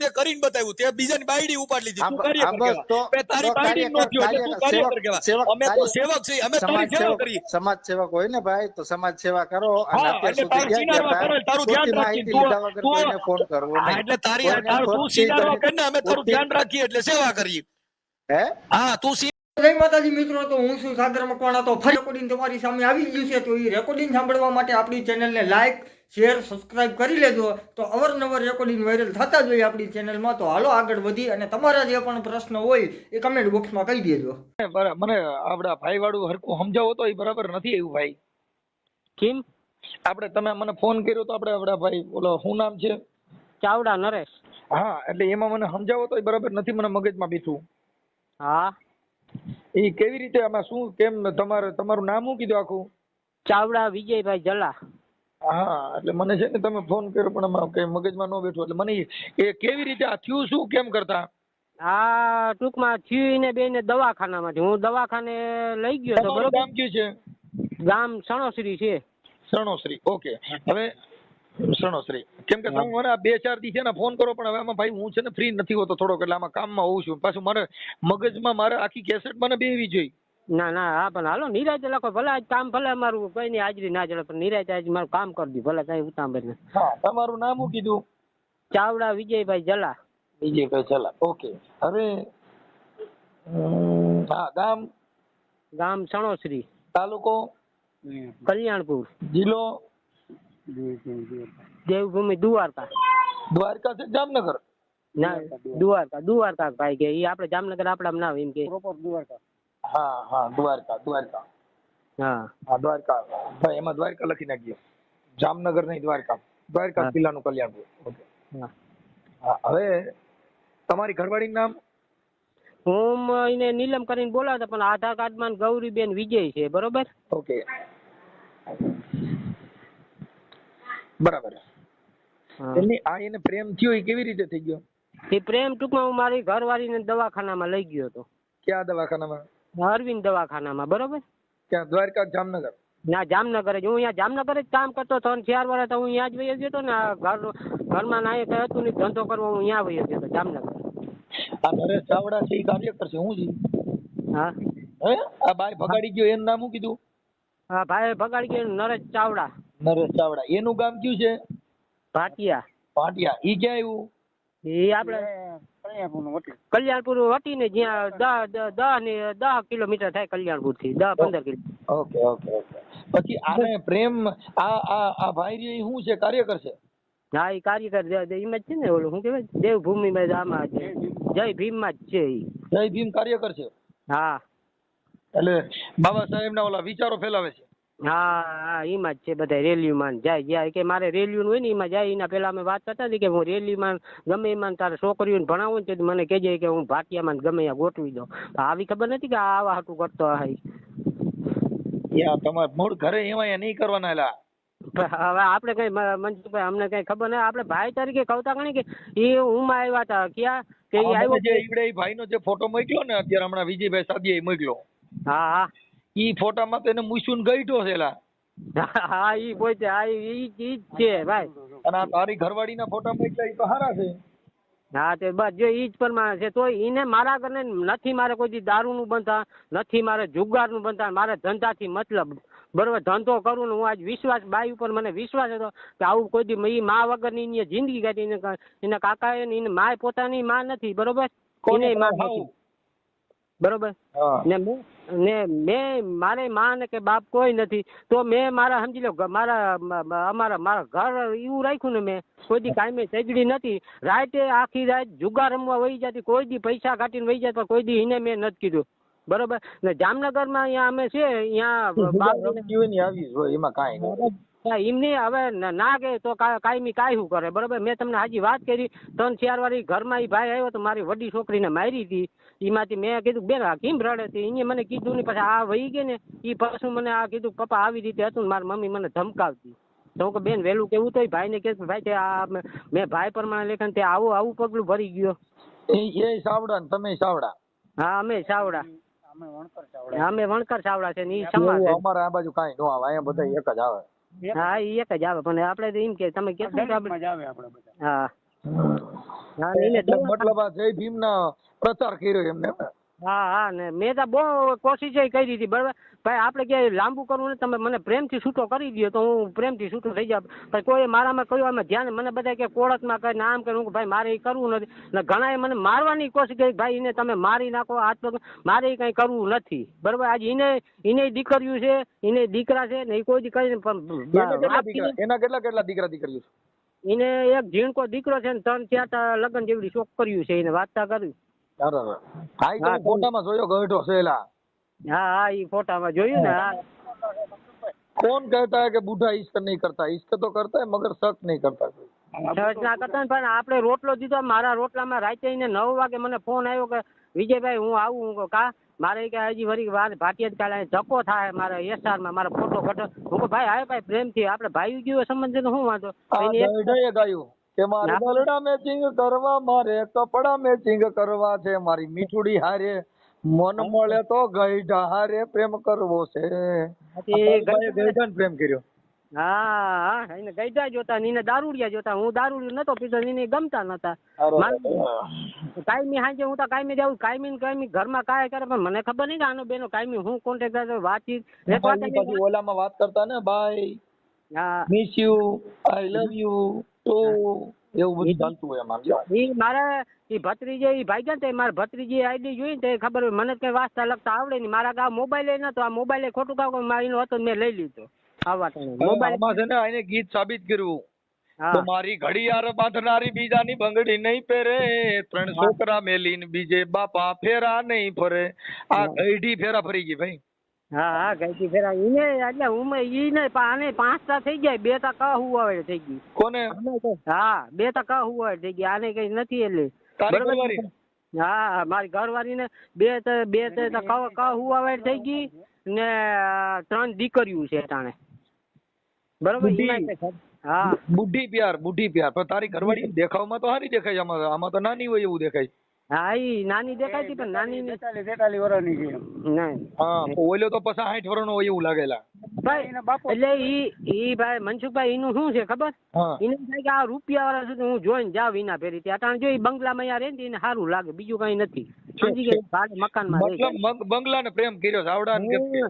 તે કરીને બતાવ્યું, તે બીજાની બાયડી ઉપાડી લીધી, તું કાર્યકર બસ કહેવાય. તારી બાયડી નો થયો એટલે તું કાર્યકર કહેવાય. અમે તો સેવક છીએ, અમે તારી સેવા કરી. સમાજ સેવક હોય ને ભાઈ, તો સમાજ સેવા કરો. અને અત્યાર એટલે સુધી તારું ક્યાં સિનારવા ગયા કરે, તારું ધ્યાન ખોટી રાખી. માહિતી લીધા વગર કોઈને ફોન કરવો નહીં. એટલે કોઈને તારું ખોટી સિનારવા કરીને અમે તારું ધ્યાન રાખીએ એટલે સેવા કરીએ. હે હા, તું જય માતાજી મિત્રો, તો હું છું સાગર મકવાણા. તો ફરી રેકોર્ડિંગ તમારી સામે આવી ગયું છે. તો એ રેકોર્ડિંગ સાંભળવા માટે આપણી ચેનલને લાઈક, શેર, સબસ્ક્રાઇબ કરી લેજો. તો અવારનવાર રેકોર્ડિંગ વાયરલ થતા જ હોય આપણી ચેનલમાં. તો હાલો આગળ વધી અને તમારા જે પણ પ્રશ્ન હોય એ કમેન્ટ બોક્સમાં કહી દેજો. મને આપડા ભાઈ વાળું હરકું સમજાવો તો એ બરાબર નથી એવું ભાઈ. કેમ? આપણે તમે મને ફોન કર્યો તો આપણે આપડા ભાઈ બોલો શું નામ છે? ચાવડા નરેશ. હા, એટલે એમાં મને સમજાવો તો એ બરાબર નથી, મને મગજમાં બેઠું. હા, એ કેવી રીતે આમાં શું કેમ તમારું નામ શું કીધું આખું? ચાવડા વિજયભાઈ જલા. હા, એટલે મને છે ને તમે ફોન કર્યો પણ આમાં કઈ મગજમાં ન બેઠું, એટલે મને એ કેવી રીતે આ થયું શું કેમ કરતા? આ ટૂંકમાં થયું ને બેને દવાખાનામાંથી હું દવાખાને લઈ ગયો તો. તમારું ગામ કયું છે? ગામ સણોસરી છે. સણોસરી, ઓકે. હવે સણોસરી કેમ કે તમે મને આ 2-4 દી છે ને ફોન કરો, પણ હવે આમાં ભાઈ હું છે ને ફ્રી નથી હોતો થોડોક, એટલે આમાં કામમાં હોઉં છું. પાછું મારે મગજમાં મારે આખી કેસેટ મને બેવી જોઈએ. ના ના, હા પણ હાલો નિરાતે લખો, ભલે આજ કામ ભલે અમારું કઈ ની હાજરી ના ચડે, પણ નિરાતે આજ મારું કામ કરી દઉં, ભલે કઈ ઉતાંબર. હા, તમારું નામ શું કીધું? ચાવડા વિજયભાઈ જલા. વિજયભાઈ જલા, ઓકે. હવે હા, ગામ? ગામ સણોસરી, તાલુકો કલ્યાણપુર, જિલ્લો દેવભૂમિ દ્વારકા. દ્વારકા છે જામનગર? ના, દ્વારકા ભાઈ કે ઈ આપણે જામનગર આપડા ના હોય એમ કે. હા હા, દ્વારકા. હા હા, દ્વારકા ભાઈ, એમાં દ્વારકા લખી નાખજો. જામનગર નહીં, દ્વારકા જિલ્લાનું કલ્યાણપુર. ઓકે. હા, હવે તમારી ઘરવાળીનું નામ? હું એને નીલમ કરીને બોલાવતા, પણ આધાર કાર્ડ માં ગૌરીબેન વિજય છે. બરોબર? ઓકે, બરાબર. એને પ્રેમ થયો એ કેવી રીતે થઈ ગયો? એ પ્રેમ ટૂંકમાં હું મારી ઘરવાળીને દવાખાનામાં લઈ ગયો હતો. ક્યાં દવાખાનામાં? અરવિંદ દવાખાનામાં. બરોબર? ક્યાં, દ્વારકા જામનગર? ના, જામનગર જ. હું અહીંયા જામનગર જ કામ કરતો હતો. 4 વર્ષ હું અહીંયા જ વહી ગયો હતો ને. ઘરમાં ના કઈ હતું નહીં, ધંધો કરવા હું અહીંયા વહી ગયો હતો જામનગર. આ નરેશ ચાવડા છે એ કાર્યકર છે? હું જી? હા. હે, આ બાય ભગાડી ગયો એનું નામ શું કીધું? હા, ભાઈ ભગાડી ગયો નરેશ ચાવડા. નરેશ ચાવડા. એનું ગામ કયું છે? ભાટિયા. ભાટિયા. ઈ ક્યાં આવ્યું? એ આપણે કલ્યાણપુર વટી ને જ્યાં 10 કિલોમીટર થાય કલ્યાણપુર થી, 10-15 કિલોમીટર. ઓકે. પછી આને પ્રેમ આ ભાઈ રે શું છે, કાર્યકર છે? હા, એ કાર્યકર એમ જ છે ને, ઓલું શું કહેવાય, દેવભૂમિ માં આમાં જય ભીમ માં જ છે. જય ભીમ કાર્યકર છે? હા, એટલે બાબા સાહેબ ના ઓલા વિચારો ફેલાવે છે? હા, એમાં જ છે. બધા રેલીમાં જાય કે મારે રેલીયું હોય ને એમાં જાય. એના પેલા અમે વાત કરતા હતી કે હું રેલીમાં ગમે એમાં તારે છોકરીઓને ભણાવું ને મને કહેજે કે હું ભાટિયામાં ગમે ત્યાં ગોઠવી દઉં. આવી ખબર નથી કે આવા હાટું કરતો હોય. તમારે મૂળ ઘરે એમાં નહીં કરવાના. એલા હવે આપણે કઈ મનસુખભાઈ અમને કઈ ખબર નહીં. આપણે ભાઈ તરીકે કહતા ગણી કે એ હું આવ્યા હતા ક્યાં કે આવ્યો ઈવડે ભાઈ નો જે ફોટો મોકલ્યો ને અત્યારે હમણાં વિજયભાઈ સાદીએ મોકલ્યો. હા, ઈ ફોટામાં તો એને મૂછું ગઈઠો છે. એલા હા, ઈ પોતે ઈ જ છે ભાઈ. અને આ તારી ઘરવાળી ના ફોટા મોકલ્યા ઈ તો સારા છે. હા, તે બસ જો ઈ જ પ્રમાણે છે. તો એને મારા ઘરને નથી, મારે કોઈ દી દારૂ નું બંધા નથી, મારે જુગાર નું બંધા, મારે ધંધાથી મતલબ. બરોબર, ધંધો કરું ને હું આજ વિશ્વાસ બાઈ ઉપર મને વિશ્વાસ હતો કે આવું કોઈ દી મા વગર ની જિંદગી કાઢી. એના કાકા એને માય પોતાની માં નથી. બરોબર? એને માં નથી. બરોબર ને મેં મારે માં ને કે બાપ કોઈ નથી. તો મેં મારા સમજી લો મારા ઘર એવું રાખ્યું ને. મેં કોઈ દી કાંઈ સગડી નથી. રાતે આખી રાત જુગાર રમવા વહી જતી. કોઈ દી પૈસા કાઢીને વહી જાય, પણ કોઈ દી એને મેં નથી કીધું. બરોબર ને જામનગર માં અહીંયા અમે છે એમની હવે ના કે તો કાયમી કાયવું કરે. બરોબર, મેં તમને હાજી વાત કરી 3-4 વાર ઘરમાં એ ભાઈ આવ્યો તો મારી વડી છોકરીને મારી હતી. એમાંથી મેં કીધું બેન આ કેમ રડે છે? એને મને કીધું નહીં. પછી આ વહી ગઈ ને એ પાછું મને આ કીધું પપ્પા આવી રીતે હતું ને મારી મમ્મી મને ધમકાવતી. તો કે બેન વહેલું કેવું તો ભાઈ ને કે ભાઈ તે આ મેં ભાઈ પ્રમાણે લેખન તે આવું પગલું ભરી ગયો. એ સાવડા ને તમે સાવડા? હા, અમે સાવડા. અમે વણકર સાવડા છે ને ઈ સમાજ. અમારે આ બાજુ કાંઈ ન આવે, અહીંયા બધા એક જ આવે. હા, એ એક જ આવે. પણ આપણે તો એમ કે તમે કેશો. હા, હા, એને એટલે મતલબ આ જય ભીમના પ્રચાર કર્યો એમને એમ ને? હા હા ને મેં તો બહુ કોશિશ કરી હતી બરાબર ભાઈ આપણે ક્યાંય લાંબુ કરવું ને તમે મને પ્રેમથી છૂટો કરી દો તો હું પ્રેમથી છૂટો થઈ જાઉં પણ કોઈ મારામાં કયું આમાં ધ્યાન મને બધા કે કોળતમાં કરીને આમ કરે હું ભાઈ મારે એ કરવું નથી ને ઘણાએ મને મારવાની કોશિશ કરી ભાઈ એને તમે મારી નાખો હાથ પગ મારે એ કંઈ કરવું નથી બરાબર આજે એને દીકરીઓ છે એને દીકરા છે ને એ કોઈ દી કરીને એના કેટલા દીકરા દીકરીઓ છે? એને એક ઝીણકો દીકરો છે ને 3-4 લગ્ન જેવડી છોકરીઓ છે એને વાર્તા કરી અરે હા ઈ તો હું ફોટામાં જોયો ગઢો છે એલા. હા હા એ ફોટામાં જોયું ને હા कौन कहता है कि बूढ़ा इश्क नहीं करता? इश्क तो करता है मगर शक नहीं करता कोई. સર્ચ ના કરતા ને પણ આપણે રોટલો દીધો મારા રોટલામાં રાતે એને 9 વાગે મને ફોન આવ્યો કે વિજયભાઈ હું આવું હું કહું કા મારે કે હજી વળી વાર ભાટિયા જ કાલે ધક્કો થાય મારા એસઆર માં મારા ફોટો ઘટે હું કહું ભાઈ ભાઈ પ્રેમથી આપણે ભાઈ ગયો સંબંધ તો શું વાંધો આ ગઢાએ ગાયું કે મારે દલડા મેચિંગ કરવા મારે કપડા મેચિંગ કરવા છે મારી મીઠુડી હારે મન મળે તો ગઈઢા હારે પ્રેમ કરવો છે. ગઈઢાને પ્રેમ કર્યો. હા એને ગઈઢા જોતા ને એને દારૂડિયા જોતા હું દારૂડિયો નતો પીતો એને ગમતા નતા કાયમી હાંજે હું તો કાયમી જાઉં કાયમી ઘરમાં કાંઈ કરે પણ મને ખબર નહીં કે આનો બેનો કાયમી હું કોન્ટેક્ટ વાતચીત ઓલામાં વાત કરતા ને બાય હા miss you I love you તો એવું બધું ચાલતું હોય એમાં. ઈ મારા ઈ ભત્રીજે ઈ ભાઈ ગયા ને મારા ભત્રીજી આઈડી જોઈ ને ખબર મને કઈ વાંચતા લખતા આવડે નહીં મારા ગામ મોબાઈલ નતો આ મોબાઈલ ખોટું કામ મારીનો હતો મેં લઈ લીધો આવા ટાઈમે મોબાઈલ છે ને એને ગીત સાબિત કર્યું તો મારી ઘડિયાળ બાંધનારી બીજાની બંગડી નહીં પહેરે 3 છોકરા મેલીને બીજે બાપા ફેરા નહીં ફરે આ ગઈઢી ફેરા ફરી ગઈ ભાઈ. હા હા ગઈઢી ફેરા ઈને એટલે હું ઈ ને આને 5 થઈ ગયા 2 તા કહું આવે થઈ ગઈ કોને? હા 2 તા કહું આવે થઈ ગઈ આને કઈ નથી એટલે તારી હા મારી ઘરવાળી ને 2 કહું આવે થઈ ગઈ ને 3 દીકરીઓ છે તાણે બરોબર. હા બુઢી પ્યાર પણ તારી ઘરવાળી દેખાવમાં તો સારી દેખાય આમાં તો નાની હોય એવું દેખાય. હા ઈ નાની દેખાય છે પણ નાની 43 વર્ષની છે નહીં હા ઓલો તો પછી 60 વર્ષનો હોય એવું લાગેલા ભાઈ એટલે ઈ ભાઈ મનસુખભાઈ એનું શું છે ખબર એને થાય કે આ રૂપિયા વાળા સુધી હું જોઈને જાવ વિના ફેરી ત્યાં જો બંગલામાં યાર રહે એને સારું લાગે બીજું કઈ નથી સમજી ગયા ભાડે મકાનમાં મતલબ બંગલાને પ્રેમ કર્યો છે આવડા.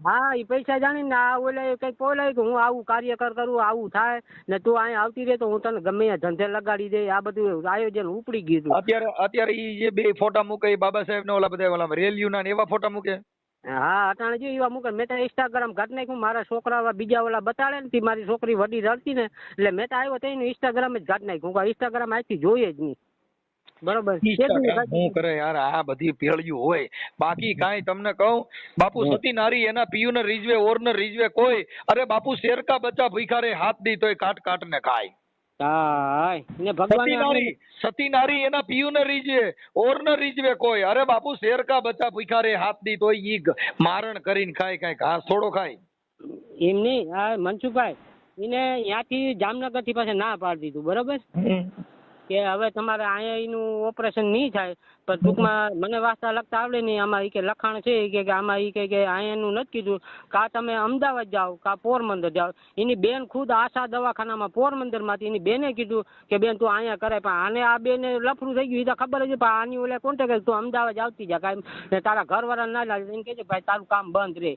હા ઈ પૈસા જાણીને આ ઓલા કઈક બોલાય કે હું આવું કાર્યકર કરું આવું થાય ને તું અહીંયા આવતી રહે તો હું તને ગમે ત્યાં ધંધે લગાડી દે આ બધું આયોજન ઉપડી ગયું અત્યારે ઈ જે બે ફોટા મૂકે બાબા સાહેબ ને ઓલા બધા ઓલા રેલીઓના ને એવા ફોટા મૂકે. હા અટાણે જો એવા મૂકે મેં તો ઇન્સ્ટાગ્રામ ઘટ નાખ્યું મારા છોકરા બીજા ઓલા બતાડે ને મારી છોકરી વડી રડતી ને એટલે મેં તો આવ્યો તો એનું ઇન્સ્ટાગ્રામ જ ઘટ નાખ્યું ઇન્સ્ટાગ્રામ આથી જોઈએ જ નહીં બરોબર. શું કરે યાર આ બધી પેળ્યું હોય બાકી કાંઈ તમને કહું બાપુ સતી નારી એના પિયુને રીઝવે ઓરને રીઝવે કોઈ અરે બાપુ શેર કા બચ્ચા ભૂખા રે હાથ દી તોય કાટ કાટ ને ખાય. સતી નારી એના પિયુને રીઝવે ઓરને રીઝવે કોઈ અરે બાપુ શેર કા બચ્ચા ભૂખા રે હાથ દી તોય ઈ મારણ કરીને ખાય કાંઈ ઘાસ થોડો ખાય. એમ નહીં આ મનસુખભાઈ એને ત્યાંથી જામનગર થી પાસે ના પાડી દીધું બરોબર કે હવે તમારે અહીંયા એનું ઓપરેશન નહીં થાય પણ ટૂંકમાં મને વાંચતા લખતા આવડે નહીં આમાં ઈ કે લખાણ છે કે આમાં ઈ કે અહીંયાનું નથી કીધું કા તમે અમદાવાદ જાઓ કા પોરબંદર જાઓ એની બેન ખુદ આશા દવાખાનામાં પોરબંદરમાંથી એની બેને કીધું કે બેન તું અહીંયા કરે પણ આને આ બેને લફરું થઈ ગયું એ તો ખબર જ પણ આની ઓલે કોન્ટેક્ટ તું અમદાવાદ આવતી જા કાંઈ તારા ઘરવાળા ના લાગે એને કહે ભાઈ તારું કામ બંધ રહે.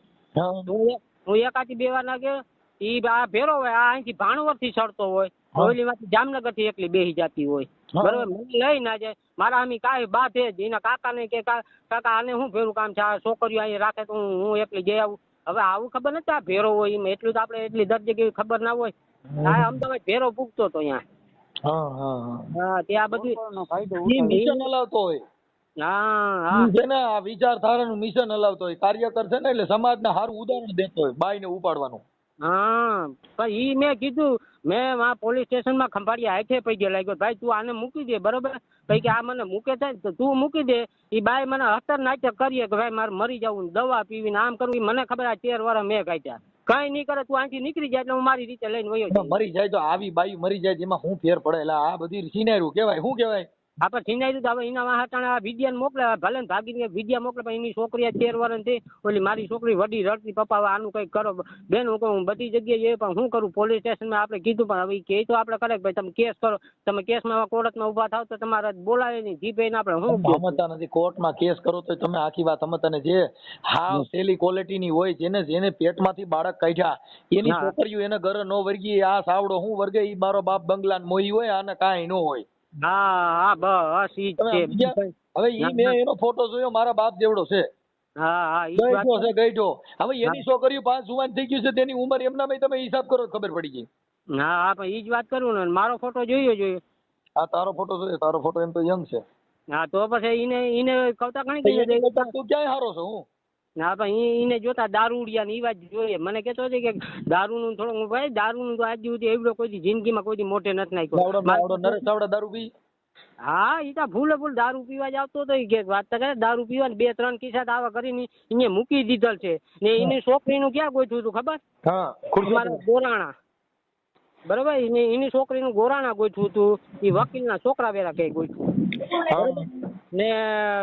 હું એકાથી 2 વાર ના ગયો ઈ આ ભેરો હોય આ અહીંથી ભાણવર થી ચડતો હોય ઓલી માંથી જામનગર થી એકલી બેસી જતી હોય બરોબર મને લઈ ના જાય મારા આમી કાંઈ બાત હે એના કાકા ને કે કાકા આને શું ભેરું કામ છે આ છોકરીઓ અહીં રાખે તો હું એકલી જઈ આવું હવે આવું ખબર નથી આ ભેરો હોય એમ એટલું તો આપણે એટલી દર્જે કેવી ખબર ના હોય આ અમદાવાદ ભેરો પૂગતો હતો અહીંયા હા ત્યાં બધું મિશન હલાવતો હોય હા છે ને આ વિચારધારાનું મિશન હલાવતો હોય કાર્યકર છે ને એટલે સમાજને સારું ઉદાહરણ દેતો હોય બાઈને ઉપાડવાનું. હા પણ ઈ મેં કીધું મેં પોલીસ સ્ટેશનમાં ખંભાળિયા હાથે પૈ ગયો લાગ્યો ભાઈ તું આને મૂકી દે બરોબર પછી કે આ મને મૂકે થાય તો તું મૂકી દે ઈ બાઈ મને હતર નાટક કરીએ કે ભાઈ મારે મરી જવું દવા પીવીને આમ કરવું મને ખબર આ 13 વર્ષ મેં કાઢ્યા કઈ નહીં કરે તું અહીંથી નીકળી જાય એટલે હું મારી રીતે લઈને વયો જાઉં. મરી જાય તો આવી બાઈ મરી જાય એમાં શું ફેર પડે એટલે આ બધી સિનેરું કેવાય શું કેવાય આપણે છીનાયું તો હવે એના વાહટાણા વિદ્યા મોકલે ભલે ને ભાગીને વિદ્યા મોકલે પણ એની છોકરી 13 વર્ષની ઓલી મારી છોકરી વડી રડતી પપ્પા હવે આનું કંઈક કરો બેન હું કહું બધી જગ્યાએ જઈએ પણ શું કરું પોલીસ સ્ટેશનમાં આપણે કીધું પણ હવે કે તો આપણે કરે ભાઈ તમે કેસ કરો તમે કેસમાં કોર્ટમાં ઉભા થાવ તો તમારે બોલાવે નહીં જીપે આપણે શું સમજતા નથી કોર્ટમાં કેસ કરો તો તમે આખી વાત સમજતા ને જે હાવ સેલી ક્વોલિટીની હોય જેને પેટમાંથી બાળક કાઢ્યા એની છોકરીઓ એને ઘરે નો વર્ગી આ સાવડો હું વર્ગે ઈ મારો બાપ બંગલાન મોહી હોય આને કાંઈ ન હોય. હા બસ ઈ જ છે. હવે ઈ મેં એનો ફોટો જોયો મારા બાપ જેવડો છે. હા ગઈઢો છે ગઈઢો. હવે એની છોકરીઓ 5 જુવાન થઈ ગયું છે તેની ઉંમર એમનામાં તમે હિસાબ કરો ખબર પડી ગઈ. હા પણ ઈ જ વાત કરું ને મારો ફોટો જોયો. આ તારો ફોટો જોયો તારો ફોટો એમ તો યંગ છે. હા તો પછી એને કવતા ઘણી તું ક્યાંય હારો છો હું. હા પણ એને જોતા દારૂડિયા ની વાત જોઈએ મને કેતો છે કે દારૂનું થોડું ભાઈ દારૂનું તો આજ સુધી એવડો કોઈ જિંદગીમાં કોઈ મોઢે નથી નાખ્યો. નરેશ ચાવડા દારૂ પી. હા ઈ તો ભૂલે દારૂ પીવા જ આવતો હતો કે વાત તો કરે દારૂ પીવા 2-3 કિસ્સા આવા કરીને એને મૂકી દીધેલ છે ને એની છોકરીનું ક્યાં ગોઠવું હતું ખબર? મારા ગોરાણા બરોબર એની છોકરીનું ગોરાણા ગોઠવું હતું એ વકીલના છોકરા વેરા કઈ ગોઠવું ને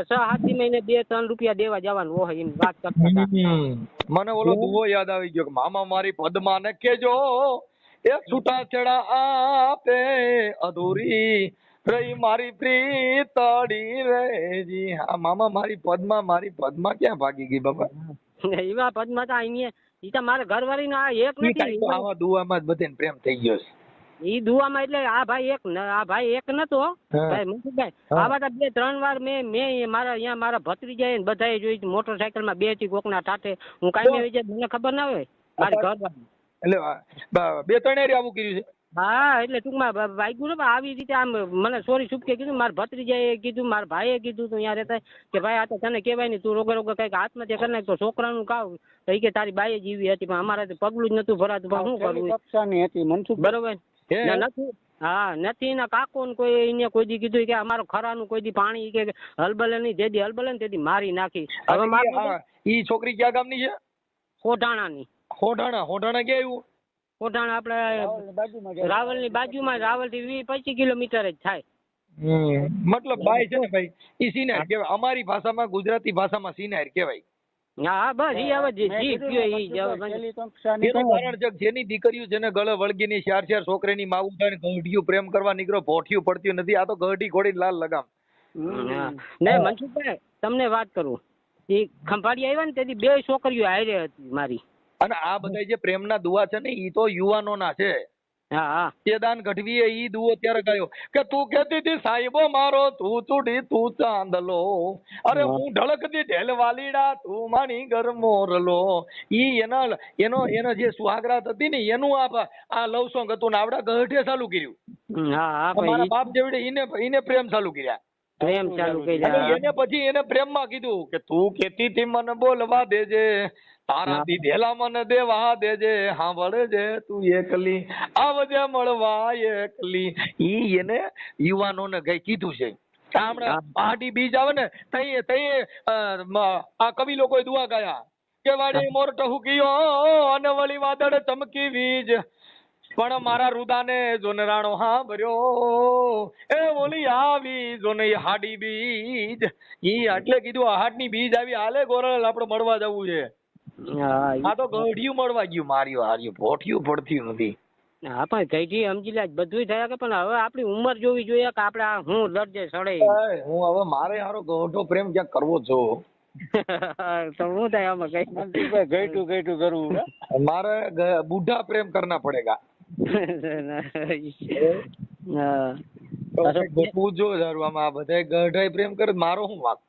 6-7 મહિને 2-3 રૂપિયા દેવા જવાનું હોય એની વાત કરતા હતા. મને ઓલો દુવો યાદ આવી ગયો કે મામા મારી પદ્મા ને કેજો એ છૂટાછેડા આપે અધૂરી રહી મારી પ્રીતડી રેજી. હા મામા મારી પદ્મા ક્યાં ભાગી ગઈ બાબા? એવા પદ્મા તા અહીંયા ઈ તો મારા ઘરવાળી ના એક નથી આવા દુવામાં જ બધાને પ્રેમ થઈ ગયો છે. ઈ દુવામાં એટલે આ ભાઈ એક નતો ભાઈ મનસુખભાઈ આવા તો 2-3 વાર મેં મારા અહીંયા મારા ભત્રીજાએ બધાએ જોઈ મોટરસાયકલમાં 2 થી કોકના ટાટે હું કાંઈ આવી જાય મને ખબર ના હોય મારી ઘરવાળી એટલે 2-3 એરી આવું કર્યું છે. હા એટલે ટૂંકમાં વાગ્યું ને આવી રીતે આમ મને સોરી છૂપકે કીધું મારા ભત્રીજાએ કીધું મારા ભાઈએ કીધું તું ત્યાં રહેતા કે ભાઈ આ તો તને કહેવાય નહીં તું રોગે કઈક આત્મહત્યા કરી નાખ તો છોકરાનું કાવ તો એ કે તારી બાઈએ જીવી હતી પણ અમારે પગલું જ નતું ભરાતું પણ શું કરવું કક્ષાની હતી મનસુખ બરોબર નથી. હા નથી એના કાકો ને કોઈ એને કોઈ દી કીધું કે અમારો ખરાનું કોઈ દી પાણી કે હલબલે નહીં જેદી હલબલે ને તેથી મારી નાખી. હવે મારી ઈ છોકરી ક્યાં ગામની છે? હોઢાણાની. હોઢાણા ક્યાં આવ્યું? હોઢાણા આપણે રાવલની બાજુમાં રાવલ થી 20-25 કિલોમીટર જ થાય. મતલબ ભાઈ છે ને ભાઈ ઈ સિનાર કહેવાય અમારી ભાષામાં ગુજરાતી ભાષામાં સિનાર કહેવાય. હા બસ ઈ હવે જીભ ગયો ઈ એનું કારણ છે જેની દીકરીઓ જેને ગળે વળગીની 4 છોકરીની માવું થાય ને ગઢિયું પ્રેમ કરવા નીકળો ભોઠિયું પડતું નથી. આ તો ગઢી ઘોડી લાલ લગામ. ને મનસુખભાઈ તમને વાત કરું ઈ ખંભાળી આવ્યા ને તેથી 2 છોકરીઓ હારે હતી મારી. અને આ બધા જે પ્રેમના દુઆ છે ને ઈ તો યુવાનોના છે. હા તેદાન ગઢવીએ ઈ દુઓ ત્યારે ગાયો કે તું કહેતી હતી સાહેબો મારો તું ચૂડી તું ચાંદલો અરે હું ઢળકતી ઢેલ વાલીડા તું માણી ઘર મોરલો. ઈ એનો જે સુહાગરાત હતી ને એનું આ લવ સોંગ હતું ને આવડા ગઢે ચાલુ કર્યું. મારા બાપ જેવડે એને પ્રેમ ચાલુ કર્યા. પ્રેમ ચાલુ કર્યા એને પછી એને પ્રેમમાં કીધું કે તું કેતી હતી મને બોલવા દેજે તારા દીધેલા મને દેવા દેજે સાંભળજે તું એકલી આવજે મળવા એકલી. ઈ એને યુવાનોને કઈ કીધું છે. હમણાં પહાડી બીજ આવે ને તઈ આ કવિ લોકોએ દુઆ ગાયા કે વાડી મોર ટહુકીયો અને વળી વાદળ ચમકી વીજ પણ મારા રુદાને જોનરાણો હાંભર્યો એ ઓલી આવી જોને હાડી બીજ. ઈ એટલે કીધું હાડની બીજ આવી હાલે ગોરલ આપણે મળવા જવું છે. આ તો ગઢિયું મળવા ગયું માર્યું હાર્યું ભોઠિયું પડતું નથી. હા પણ કઈથી સમજી લે બધું થયા કે પણ હવે આપણી ઉંમર જોવી જોઈએ કે આપણે હું દરજે સડે હું હવે મારે હારો ગઢો પ્રેમ ક્યાંક કરવો છો તો હું થાય આમાં કઈ ગઈટું કરવું મારે બુઢા પ્રેમ કરના પડેગા. પૂછો સારું આમાં આ બધા ગઢાઈ પ્રેમ કરે મારો શું વાત?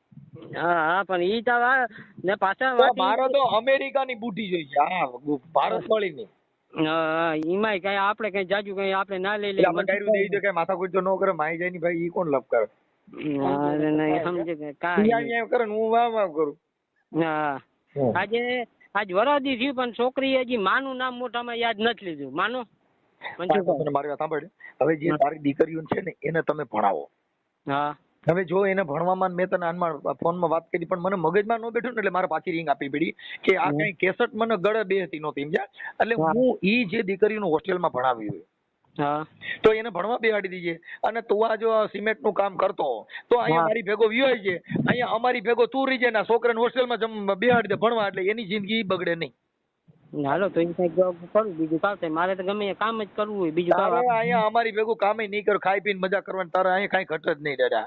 હા પણ ઈ તો ને પાછા મારો તો અમેરિકાની બુઢી જોઈ છે. હા ભારત વાળી ની. ઈમાય કઈ આપણે કઈ જાજુ કઈ આપણે ના લઈ લઈએ કઈ માથા કોઈ તો ન કરે માઈ જાય ની ભાઈ ઈ કોણ લપ કરે? સમજે કાઈ કરે હું વાવ કરું. હા આજ વરાદી થયું પણ છોકરી હજી માનું નામ મોટામાં યાદ નથી લીધું. માનો મારી વાત સાંભળ હવે જે તારી દીકરીઓ છે ને એને તમે ભણાવો. હા હવે જો એને ભણવામાં મેં તને ફોનમાં વાત કરી પણ મને મગજમાં ન બેઠું ને એટલે મારે પાછી રીંગ આપવી પડી કે આ કઈ કેસેટ મને ગળે બે હતી નહોતી સમજ્યા એટલે હું ઈ જે દીકરીનું હોસ્ટેલમાં ભણાવી હોય હા તો એને ભણવા બેહાડી દઈએ અને તું આ જો સિમેન્ટ નું કામ કરતો તો અહીંયા હા. મારી ભેગો વિયો છે, અહીંયા અમારી ભેગો તું રહી જાય ને છોકરાને હોસ્ટેલમાં બેહાડી દે ભણવા, એટલે એની જિંદગી બગડે નહીં. હાલો તો એ કંઈક કરું, બીજું કામ થાય. મારે તો ગમે એ કામ જ કરવું હોય, બીજું તારે કામ. અહીંયા અમારી ભેગું કામ નહીં કર, ખાઈ પીને મજા કરવાની, તારે અહીંયા કાંઈ ઘટ જ નહીં દાદા.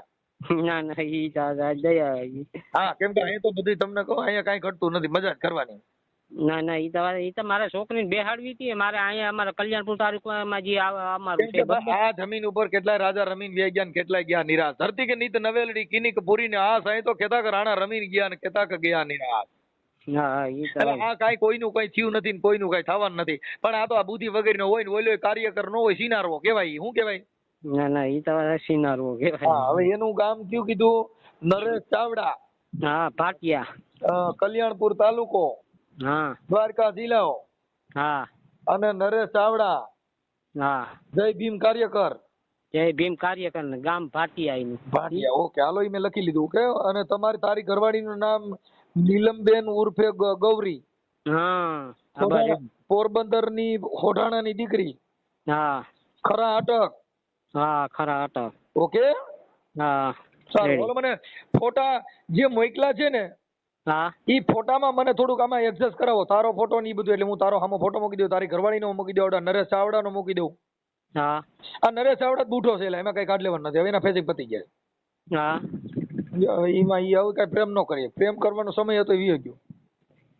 ના ના ઈ દયા. હા, કેમ કે અહીંયા તો બધી તમને કહો અહીંયા કાંઈ ઘટતું નથી, મજા જ કરવાની. ના ના ઈ તો મારે છોકરીને બેહાડવી હતી. મારે અહીંયા અમારા કલ્યાણપુર તાલુકામાં જે અમારું કેમ છે કે ભાઈ આ જમીન ઉપર કેટલાય રાજા રમીને વ્યા ગયા ને કેટલાય ગયા નિરાશ. ધરતી કે નીત નવેલડી કિનિક પૂરીને આ સાંઈ તો કેતા કે રાણા રમીને ગયા ને કેતા કે ગયા નિરાશ. હા ઈ તો એટલે આ કાંઈ કોઈનું કઈ થયું નથી ને કોઈનું કઈ થવાનું નથી, પણ આ તો આ બુદ્ધિ વગેરેનો હોય ને ઓલો કાર્યકર નો હોય, સિનારવો કહેવાય. શું કહેવાય? ના ના ઈ તો સિનારવો હા, કહેવાય. હવે એનું ગામ કયું કીધું? નરેશ ચાવડા, હા ભાટિયા. કલ્યાણપુર તાલુકો, હા દ્વારકા જિલ્લો, હા અને નરેશ ચાવડા, હા જય ભીમ કાર્યકર, જય ભીમ કાર્યકર ને ગામ ભાટિયા એનું. ભાટિયા. ઓકે, હાલો, ઈ મેં લખી લીધું. ઓકે, અને તારી ઘરવાળીનું નામ નીલમબેન ઉર્ફે ગૌરી, હા આ બાજુ. પોરબંદરની હોઢાણાની દીકરી, હા ખરા અટક. હા ખરા અટક. ઓકે, હા સારું. ready. હાલો, મને ફોટા જે મોકલા છે ને હા ઈ ફોટામાં મને થોડુંક આમાં એડજસ્ટ કરાવો, તારો ફોટો ને ઈ બધું, એટલે હું તારો સામો ફોટો મૂકી દઉં, તારી ઘરવાળીનો મૂકી દઉં, નરેશ ચાવડાનો મૂકી દઉં. હા આ નરેશ ચાવડા જ બૂઠો છે, એટલે એમાં કઈ કાઢ લેવાનું નથી. હવે એના ફેઝિક પતી ગયા. હા હવે એમાં ઈ હવે કઈ પ્રેમ ન કરીએ, પ્રેમ કરવાનો સમય હતો એ વીયો ગયો.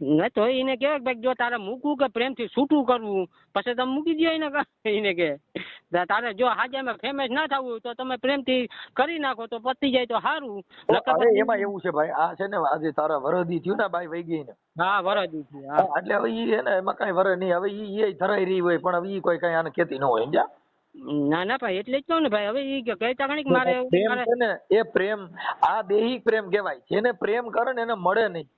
ના તો એને કહેવાય કે ભાઈ જો તારે મૂકવું કે પ્રેમથી છૂટું કરવું, પછી તમે મૂકી દો એને. એને કે તારે જો હાજામાં ફેમસ ના થવું તો તમે પ્રેમથી કરી નાખો તો પતી જાય તો સારું. હવે એમાં એવું છે ભાઈ, આ છે ને આજે તારા વરદી થયું ને બાઈ વહી ગઈ ને, હા વરદી છે. હા એટલે હવે ઈ છે ને એમાં કઈ વર નહીં. હવે ઈ ધરાઈ રહી હોય, પણ હવે ઈ કોઈ કઈ આને કેતી ન હોય. સમજ્યા? ના ના ભાઈ એટલે જ કહું ને ભાઈ. હવે ઈ કહેતા ઘણી મારે પ્રેમ છે ને એ પ્રેમ આ દેહિક પ્રેમ કહેવાય. જેને પ્રેમ કરે ને એને મળે નહીં.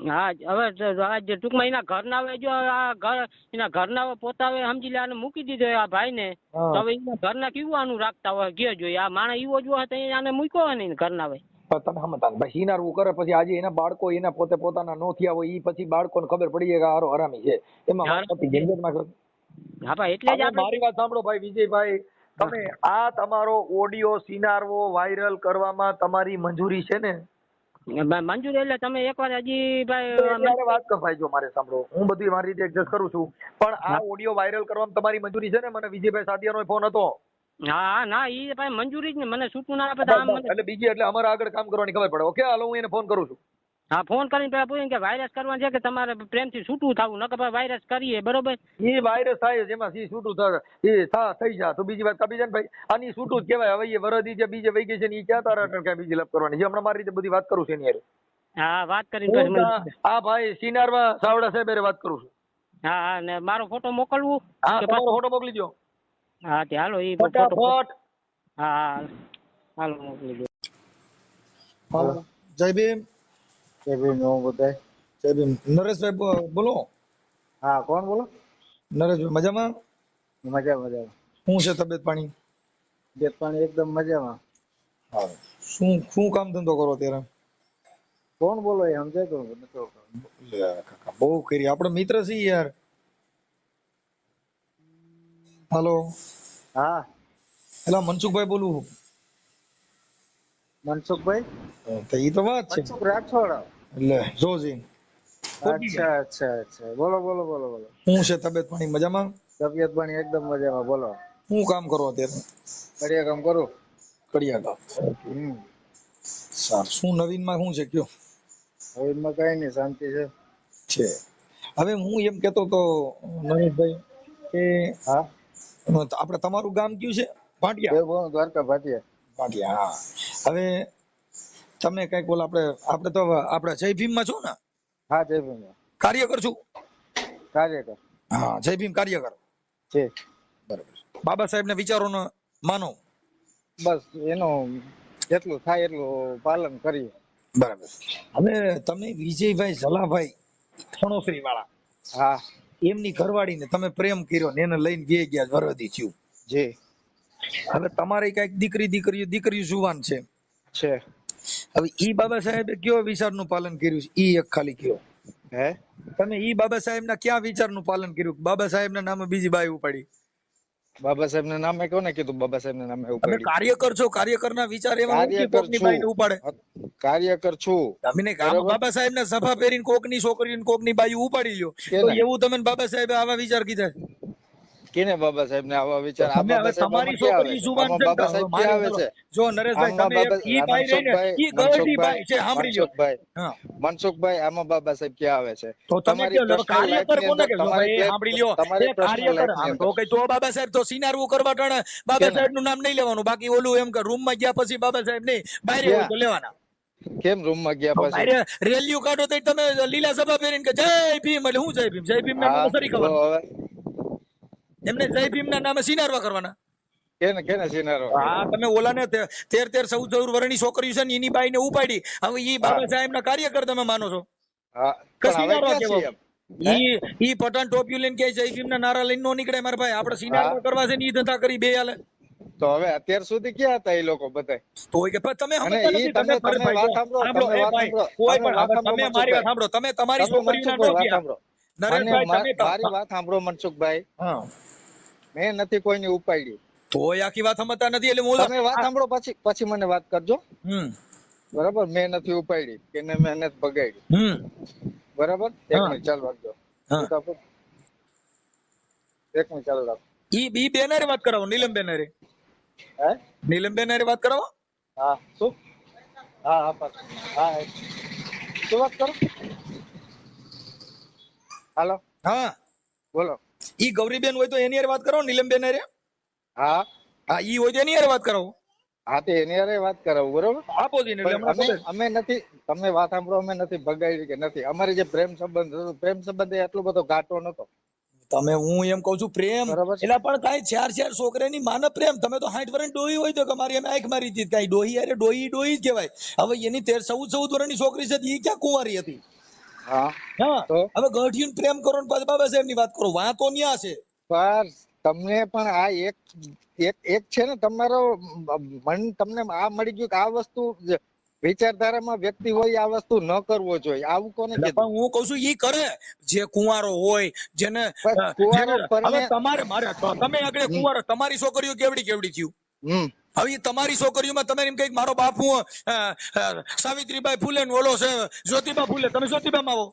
હા હવે આ જે ટૂંકમાં એના ઘરના જો આ ઘર એના ઘરના પોતાવે સમજી લે આને મૂકી દીધો આ ભાઈ ને, તો હવે એના ઘરના કેવું આનું રાખતા હોય ગયો જોઈએ. આ માણસ એવો જો હતો આને મૂક્યો હોય ને ઘરના ભાઈ. તમે સમજતા ભાઈ, સિનારવું કરે પછી આજે એના બાળકો એના પોતે પોતાના નો થયા હોય, ઈ પછી બાળકોને ખબર પડી જાય કે હારો હરામી છે. એમાં હા ભાઈ એટલે જ આપણે મારી વાત સાંભળો ભાઈ વિજયભાઈ, તમે આ તમારો ઓડિયો સિનારવો વાયરલ કરવામાં તમારી મંજૂરી છે ને? મંજૂર એટલે તમે એકવાર હજી ભાઈ ત્યારે વાત કર ભાઈ. જો મારે સાંભળો, હું બધી મારી રીતે એડજસ્ટ કરું છું, પણ આ ઓડિયો વાયરલ કરવામાં તમારી મંજૂરી છે ને? મને વિજયભાઈ સાદિયાનો ફોન હતો. હા ના ઈ ભાઈ મંજૂરી જ ને, મને છૂટું ના આપે તો આમ મને એટલે બીજી એટલે અમારે આગળ કામ કરવાની ખબર પડે. ઓકે, હાલો, હું એને ફોન કરું છું. હા ફોન કરીને પેલા પૂછ્યું કે વાયરસ કરવાનું છે કે તમારે પ્રેમથી છૂટું થવું, નકર ભાઈ વાયરસ કરીએ બરોબર. એ વાયરસ થાય છે, એમાં સી છૂટું થાય એ થઈ જા તો બીજી વાત કાપી જાય ને ભાઈ. આની છૂટું જ કહેવાય. હવે એ વરદી જે બીજે વહી ગઈ છે ને એ ક્યાં તારા કઈ બીજી લપ કરવાની છે? હમણાં મારી રીતે બધી વાત કરું છું એની હારે. હા વાત કરીને પછી મને આ ભાઈ સિનારવા સાવડા સાહેબ હારે વાત કરું છું. હા હા ને મારો ફોટો મોકલવું હા, કે તમારો ફોટો મોકલી દો હા તે હાલો ઈ ફોટો ફટાફટ. હા હા હાલો મોકલી દો. હાલો. જય ભીમ. જય ભીમ. હું બધાય જય ભીમ. નરેશભાઈ બોલો. હા, કોણ બોલો? નરેશભાઈ મજામાં? મજામાં. શું છે તબિયત પાણી? તબિયત પાણી એકદમ મજામાં. હા, શું કામ ધંધો કરો અત્યારે? કોણ બોલો એ સમજાય તો નતો. કાકા બહુ કરી, આપણો મિત્ર છે યાર. હાલો. હા, એલા મનસુખભાઈ બોલું. મનસુખભાઈ? તો ઈ તો વાત છે. મનસુખ રાઠોડ. એટલે જોજી. અચ્છા. બોલો. શું છે તબિયત પાણી મજામાં? તબિયત પાણી એકદમ મજામાં. બોલો. શું કામ કરો અત્યારે? કડિયા કામ કરું. કડિયા કામ. સારું. શું નવીનમાં શું છે કયો? નવીનમાં કઈ નહીં, શાંતિ છે. હવે હું એમ કેતો તો નરેશભાઈ કે હા, આપણે તમારું ગામ કયું છે? ભાટિયા. દ્વારકા ભાટિયા. ભાટિયા. હા, હવે તમે કઈક બોલ. આપણે તો આપણે જય ભીમ માં છો ને? હા, જય ભીમ. કાર્યકર છું. કાર્યકર. હા, જય ભીમ કાર્યકર છે. બરાબર. બાબા સાહેબ ના વિચારો માનો. બસ એનું જેટલું થાય એટલું પાલન કરીએ. બરાબર. હવે તમે વિજયભાઈ ઝલાભાઈ થણોસરી વાળા, હા, એમની ઘરવાળીને તમે પ્રેમ કર્યો ને એને લઈને બે ગયા વરદી થયું. જી. હવે તમારે કઈક દીકરી જુવાન છે. હવે ઈ બાબા સાહેબે કયો વિચારનું પાલન કર્યું છે? ઈ એક ખાલી કયો. હે, તમે ઈ બાબા સાહેબ ના ક્યાં વિચારનું પાલન કર્યું? બાબા સાહેબ ના નામે બીજી બાઈ ઉપાડી. બાબા સાહેબ ના નામે કોને કીધું બાબા સાહેબ ના નામે તમે ઉપાડી? કાર્યકર છો, કાર્યકરના વિચાર એવા નથી કાર્યકર કોકની છું. બાઈને ઉપાડે. કાર્યકર છું. તમે બાબા સાહેબ ના સભા પહેરીને કોકની છોકરીને કોકની બાઈ ઉપાડી લ્યો તો કેને? એવું તમે બાબા સાહેબ આવા વિચાર કીધા? કેને બાબા સાહેબ ને આવા વિચાર? આ તમે હવે બાબા સાહેબ તમારી આમાં ક્યાં આવે છોકરી છે? જુવાન આમાં છે બાબા સાહેબ ક્યાં આવે છે? જો નરેશભાઈ આમાં તમે બાબા ઈ બાઈ રહીને ઈ ગરડી બાઈ છે, સાંભળી લ્યો. હા મનસુખભાઈ આમાં બાબા સાહેબ ક્યાં આવે છે? તો તમે તમારી કયો personal life કાર્યકર ની કોને અંદર, કહેશો તમારી ભાઈ? સાંભળી લ્યો, તમારી એ personal કાર્યકર life ની આમ અંદર. તો કઈ તો બાબા સાહેબ તો સિનારવું કરવા ટાણે બાબા કેને? સાહેબ નું નામ નહીં લેવાનું, બાકી ઓલું એમ કે રૂમ માં ગયા પછી બાબા સાહેબ નહીં, બહાર હોય તો લેવાના. કેમ રૂમ માં ગયા તો પછી? બહાર રેલીઓ કાઢો તો તમે લીલા સભા પહેરીને કે જય ભીમ, એટલે હું જય ભીમ? જય ભીમ ના હા, નામે સરી તો કરવાના, હવે એમને જય ભીમ ના નામે સિનારવા કરવાના. કેને કેને સિનારો? હા તમે ઓલાને 13-14 વર્ષની છોકરી છે ને એની બાઈને ઉપાડી, હવે ઈ બાબા સાહેબ ના કાર્યકર તમે માનો છો? હા, કે પણ હવે સિનારવા ક્યાં કેવો? છીએ એમ? ઈ પઠાણ ટોપિયું લઈને કે જય ભીમ ના નારા લઈને નો નીકળે મારા ભાઈ. આપણે સિનારવા કરવા છે ને ઈ ધંધા કરી બે હાલે. તો હવે અત્યાર સુધી ક્યાં હતા એ લોકો બધા? તોય કે પણ તમે અને સમજતા ઈ નથી. તમે તમે વાત સાંભળો, સાંભળો તમે એ વાત ભાઈ, સાંભળો, કોઈ તમે પણ વાત હવે સાંભળો તમે મારી વાત સાંભળો, તમે તમારી તમે છોકરીના નો મનસુખભાઈ વાત ગયા. સાંભળો. નરેશભાઈ તમે મારી વાત સાંભળો મનસુખભાઈ, હા મેં નથી કોઈની ઉપાડી. તોય આખી વાત સમજતા નથી એટલે હું તમે વાત સાંભળો પછી મને વાત કરજો. બરાબર, મેં નથી ઉપાડી કે મેં નથી બગાડી. બરાબર, એક હા. મિનિટ ચાલુ રાખજો. હા. એક મિનિટ ચાલુ રાખો. ઈ બેનારે વાત કરાવો, નીલમ બેનારે. હે? નીલમ બેનારે વાત કરાવો. હા શું? હા હા પાછું. હા શું વાત કરો? હાલો હા બોલો. ઈ ગૌરીબેન હોય તો એની હારે વાત કરાવો, નીલમ બેનારે. હા હા ઈ હોય તો એની હારે વાત કરાવો. હા તે એની હારે વાત કરાવું બરોબર. આપો જી ને એટલે હમણાં ખબર. અમે નથી, તમે વાત સાંભળો, અમે નથી બગાડી કે નથી. અમારી જે પ્રેમ સંબંધ હતો, પ્રેમ સંબંધ એ એટલો બધો ઘાટો નતો. તમે હું એમ કઉ છું પ્રેમ બરાબર છે. એટલે પણ કઈ 4 છોકરાની માને પ્રેમ. તમે તો 60 વર્ષની ડોહી હોય તો કે મારી અમે આંખ મારી હતી, કઈ ડોહી અરે ડોહી જ કહેવાય. હવે એની 13-14 વર્ષની છોકરી છે એ ક્યાં કુંવારી હતી? હા હા તો હવે ગઢીને પ્રેમ કરો ને પાછા બાબા સાહેબ ની વાત કરો, વાતો ન્યા છે. પર તમને પણ આ એક છે ને તમારો મન, તમને આ મળી ગયું કે આ વસ્તુ વિચારધારામાં વ્યક્તિ હોય આ વસ્તુ ન કરવો જોઈએ, આવું કોને એટલે કીધું? પણ હું કઉ છું ઈ કરે જે કુંવારો હોય, જેને કુંવારો પરણે હવે તમારે મારે તમે આગળ કુંવારો, તમારી છોકરીઓ કેવડી થયું? હવે ઈ તમારી છોકરીઓમાં તમે એમ કઈક મારો બાપુ સાવિત્રીબાઈ ફૂલે ને ઓલો છે જ્યોતિબા ફૂલે, તમે જ્યોતિબામાં આવો.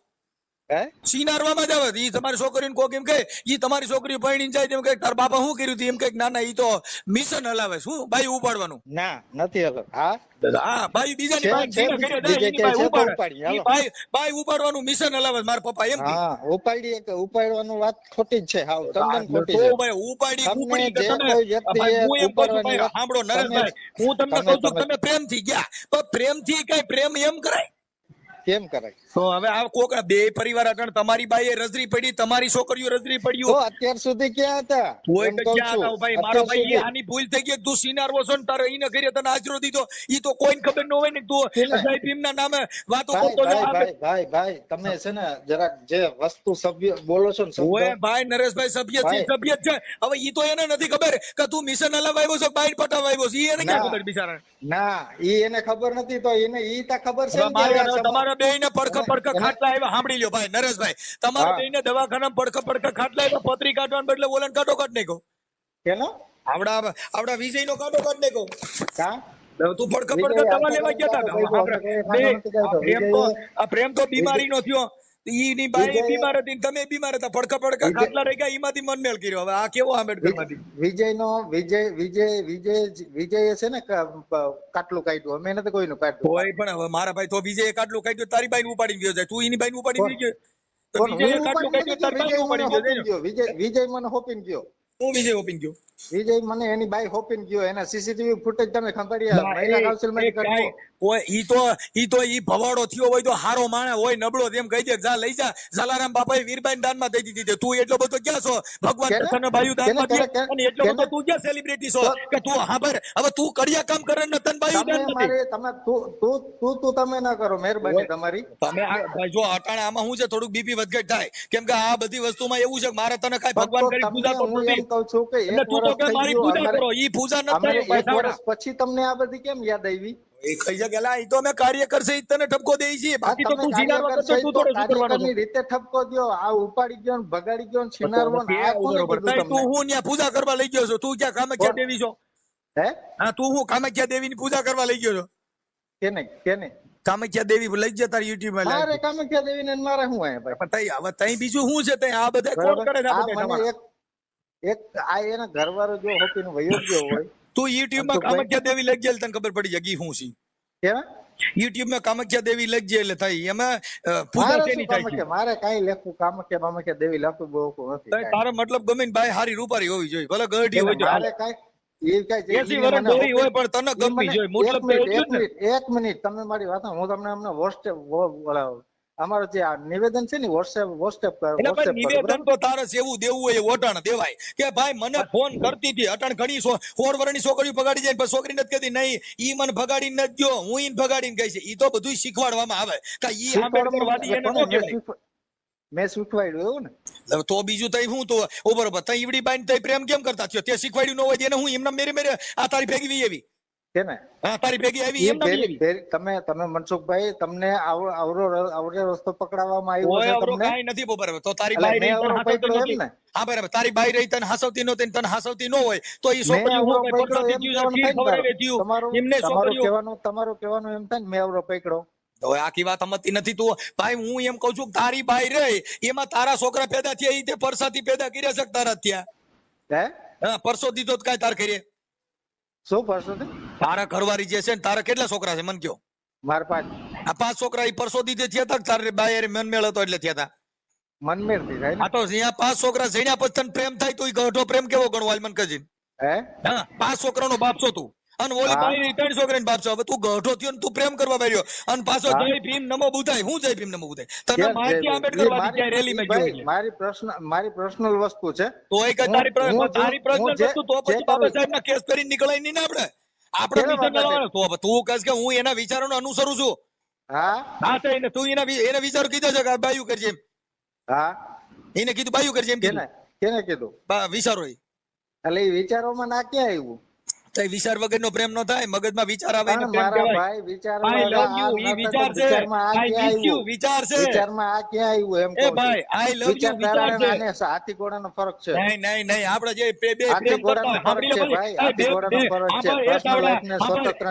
હે? સિનારવામાં જ આવે. ઈ તમારી છોકરીને કોક એમ કહે ઈ તમારી છોકરી પરણીને જાય એમ કહે તાર બાપા શું કર્યું હતું? એમ કહે ના ઈ તો મિશન હલાવે. શું બાઈ ઉપાડવાનું? ના નથી હલો. હા હા બાઈ બીજાની બાઈ છે, જીના કર્યા જાય બીજે એની ક્યાંય બાઈ છે તો ઉપાડે. ઉપાડી, ઈ હાલો. બાઈ ઉપાડવાનું મિશન હલાવે મારા પપ્પા એમ કે. હા ઉપાડી કે ઉપાડવાનું વાત ખોટી જ છે, હાવ તદ્દન ખોટી તો છે. ભાઈ ઉપાડી તમને ઉપડી કે જે તમે કોઈ વ્યક્તિએ ભાઈ હું એમ કહું છું ઉપાડવાની ભાઈ વાત, સાંભળો નરેશભાઈ, હું તમને કહું છું તમે પ્રેમથી ગયા તો પ્રેમથી કઈ પ્રેમ એમ કરાય? કેમ કરાય? તો હવે આ કોક બે પરિવાર અટણ તમારી બાઈએ રજરી પડી, તમારી છોકરીઓ રજરી તો પડ્યું. અત્યાર સુધી ક્યાં હતા? તોય એમ કે કહું ક્યાં છું, હતા ભાઈ? મારો અત્યાર ભાઈ સુધી આની ભૂલ થઈ ગઈ. તું સિનારવો છો ને તારે ઈને ઘરે તને આશરો દીધો, ઈ તો કોઈને ખબર ન હોય ને તું કેને? જય ભીમના નામે વાતો ભાઈ કરતો ભાઈ છો. ભાઈ ભાઈ તમે છે ને જરાક જે વસ્તુ સભ્ય બોલો છો ને શબ્દ, ઓય ભાઈ નરેશભાઈ સભ્ય છે, ભાઈ. સભ્ય જ છે. હવે ઈ તો એને નથી ખબર કે તું મિશન હલાવા આવ્યો છો, બાઈટ પટાવા આવ્યો છે. ઈ એને ક્યાં ખબર બિચારા? ના ઈ એને ખબર નથી તો એને ઈ તા ખબર છે હવે ને કે આ તમારા બેયને પડખા ખાટલા આવ્યા. સાંભળી લ્યો ભાઈ નરેશભાઈ, તમારા હા. બેયને દવાખાનામાં પડખા ખાટલા આવ્યા. પતરી કાઢવાને બદલે ઓલાને કાઢો કાઢ નાખ્યો. કેનો? આવડા વિજયનો કાઢો કાઢ નાખ્યો. કા તું પડખા વિજય દવા આટલો લેવા બધો ગયા કાઢો હતા. ભાઈ, અમે કોઈ ખાટો નથી કાઢ્યો. આ પ્રેમ તો બીમારીનો થયો. ઈની બાઈ વિજય- બીમાર હતી ને તમે બીમાર હતા. પડખા વિજય- ખાટલા રહી ગયા. એમાંથી મનમેળ કર્યો. હવે આ કેવો આંબેડકર માંથી? વિજય છે ને કાટલું કાઢ્યું, અમે નથી કોઈનું કાઢ્યું. કોઈ પણ હવે મારા ભાઈ તો વિજય કાટલું કાઢ્યું, તારી બાઈ ઉપાડી ગયો જાય. તું એની બાઈ ઉપાડી કોણ? ગયો તો કોણ? વિજય હું કાટલું ઉપાડીને કાઢ્યું, તારી ગયો, બાઈ વિજય મને ઉપાડી ગયો હોપીને જાય. ગયો, વિજય મને હોપીને ગયો. હું વિજય ઓપીને ગયો. વિજય મને એની બાઈ હોપીને ગયો. એના સીસીટીવી ફૂટેજ તમે ખંભાળ્યા મહિલા કાઉન્સિલ માંથી કાઢવો. ઈ ભવાડો થયો હોય તો હારો માણા હોય, નબળો તેમ કહી દે જા લઈ જા. જલારામ બાપાએ વીરબાઈ દાનમાં દઈ દીધી. તું એટલો બધો ક્યાં છો? ભગવાન કેને? કૃષ્ણ બાયુ દાનમાં કેને? દે અને એટલો બધો તું ક્યાં સેલિબ્રિટી છો કે તું હાબર હવે તું કડિયા કામ કરે ને તન બાયુ દાન તમે નથી. મારે તમે ના કરો, મહેરબાની તમારી. તમે ભાઈ જો અટાણે આમાં શું છે, થોડુંક બીપી વધઘટ થાય. કેમ કે આ બધી વસ્તુમાં એવું છે કે મારે તને કઈ ભગવાન કરી પૂજા તો હું નથી. એમ કહું છું કે એટલે એક તું તો વર્ષ કે થઈ મારી ગયું, પૂજા કરો. ઈ પૂજા નથી અમારે થાય ભાઈ એક સાવડા. વર્ષ પછી તમને આ બધી કેમ યાદ આવી? એ કઈ જગ્યા લા, ઈ તો અમે કાર્યકર છે ઈ તને ઠપકો દેઈ છીએ, બાકી તો તમે તું સિનારવા કાર્યકર કરતો છો તું તો થોડો શું કરવાનો કાર્યકરની રીતે ઠપકો દ્યો. આ ઉપાડી ગયો ને ભગાડી ગયો ને છીનારવો ને આ કોને બરોબર. કીધું તઈ તું તમને? હું ન્યા પૂજા કરવા લઈ ગયો છો? તું ક્યાં કામાખ્યા કોણ? દેવી છો? હે હા, તું હું કામાખ્યા દેવીની પૂજા કરવા લઈ ગયો છો? કેને કામાખ્યા દેવી લઈ ગયા તારી યુટ્યુબ માં મારે લાઈવ. કામાખ્યા દેવીને ને મારે શું હે ભાઈ? પણ તઈ હવે તઈ બીજું શું છે? તઈ આ બધા કોણ બરાબર? કરે છે? આ આ બધા મને તમારા એક આ એના ઘરવાળો જો હોકીનો વયો ગયો હોય તું યુટ્યુબ માં અશોકભાઈ. કામાખ્યા દેવી લઈ જાય તને ખબર પડી જાય શું છે. કેવા યુટ્યુબ માં કામાખ્યા દેવી લઈ જાય એટલે થાય એમાં પૂજા મારે શેની શું થાય છે? કામાખ્યા? મારે કાંઈ લખવું કામાખ્યા દેવી લખવું બહુ નથી તઈ તારો મતલબ ગમે ને બાઈ હારી રૂપારી હોવી જોઈએ, ભલે ગઢી હોય તો મારે કાંઈ એ કાંઈ 80 વર્ષ ડોરી હોય પણ તને ગમવી જોઈએ. મતલબ તો એટલું જ ને. એક મિનિટ તમે મારી વાત સાંભળો. હું તમને હમણાં વોટ્સએપ અમારું જે આ નિવેદન છે ને વોટ્સએપ એટલે ભાઈ નિવેદન તો તારે સેવું દેવું હોય એ ઓટાણ દેવાય કે ભાઈ મને ફોન કરતી હતી અટાણ ઘણી 16 વર્ષની છોકરીઓ ભગાડી જાય પણ છોકરી નથી કહેતી નહીં ઈ મને ભગાડી નથી ગયો, હું ઈને ભગાડીને ગઈ છે. ઈ તો બધું શીખવાડવામાં આવે કે ઈ આંબેડકરવાદી એને ન કહેવાય. મેં શીખવાડ્યું એવું ને. હવે તો બીજું તઈ હું તો બરોબર તઈ ઈવડી બાઈને તઈ પ્રેમ કેમ કરતા થયો? તે શીખવાડ્યું ન હોય એને હું એમના મેરે આ તારી ભેગી વી એવી કે ને હા તારી ભેગી આવી એમના એવી તમે મનસુખભાઈ તમને આવરો રસ્તો પકડાવવામાં આવ્યો છે આવરો તમને? કાઈ નથી બરોબર. તો તારી એટલે બાઈ મેં રહી તને આવરો હાસવતી પકડ્યો નહોતી. એમ ને? હા બરાબર. તારી બાઈ રહી તને હાસવતી નહોતી ને તને હાસવતી ન હોય તો ઈ મેં છોકરીઓ આવરો હું કઈ પકડ્યો પરસાદી એમ થયું, કહેવાનું ખીર થાય ખવડાવે થયું ને? એમને છોકરીઓ. તમારું કહેવાનું એમ થાય ને મેં આવરો પકડ્યો. હવે આખી વાત સમજતી નથી તું. ભાઈ હું એમ કઉ છું કે તારી બાઈ રહી એમાં તારા છોકરા પેદા થયા ઈ તે પરસાથી પેદા કર્યા છે કે તારા થયા? હે હા પરસો દીધો તો કાંઈ તાર કરીએ? શું પરસો છે? તારા ઘરવાળી જે છે ને તારા કેટલા છોકરા છે મન કયો? મારા પાંચ. આ 5 છોકરા ઈ પરસો દીધે થયા હતા કે તારી બાઈ હારે મનમેળ હતો એટલે થયા હતા? મનમેળ થી થાય ને. આ તો જ્યાં 5 છોકરા જણ્યા પછી તને પ્રેમ થાય તો ઈ ગઢો પ્રેમ કેવો ગણવો હાલ મને કહેજે. હે હા 5 છોકરાનો બાપ છો તું અને ઓલી હા. બાઈ 3 છોકરાનો બાપ છો. હવે તું ગઢો થયો ને તું પ્રેમ કરવા બેર્યો અને પાછો હા. જય ભીમ નમો બુધાય. હું જય ભીમ નમો બુધાય? તને કેમ માહિતી છે? આંબેડકરવાદી ક્યાંય રેલીમાં ગયો ભાઈ, એટલે મારી પર્સનલ વસ્તુ છે. તો એ કઈ તારી તારી પ્રશ્ન જે- વસ્તુ તો જે પછી બાબા કરું સાહેબ ના કેસ કરીને નીકળાય નહીં ને આપણે કેવા વિશે બાબા મેળવવાનો. તો તું કહેશ કે હું એના વિચારોને અનુસરું છું. હા હા તો એને તું એના વિચારો કીધો છે કે આ બાયું કરજે એમ. હા એને કીધું બાયું કરજે એમ કીધું. કેને કીધું? વિચારો એ એટલે એ વિચારોમાં ના ક્યાં આવ્યું? તો એ વિચાર વગરનો પ્રેમ ન થાય. મગજમાં વિચાર આવે એને પણ પ્રેમ મારા કહેવાય. ભાઈ વિચાર I love you ઈ વિચાર છે. I miss you વિચાર છે. વિચારમાં આ ક્યાં આવ્યું એમ એ કહું છું. ભાઈ I love you વિચારધારા વિચાર છે. અને હાથી ઘોડાનો ફરક છે. નહીં આપણે જે બે હાથી પ્રેમ કરતા ઘોડાનો હોય, ફરક સાંભળી લે છે ભાઈ. ભાઈ. હાથી ઘોડાનો ફરક છે. પર્સનલ લાઈફ ને સ્વતંત્ર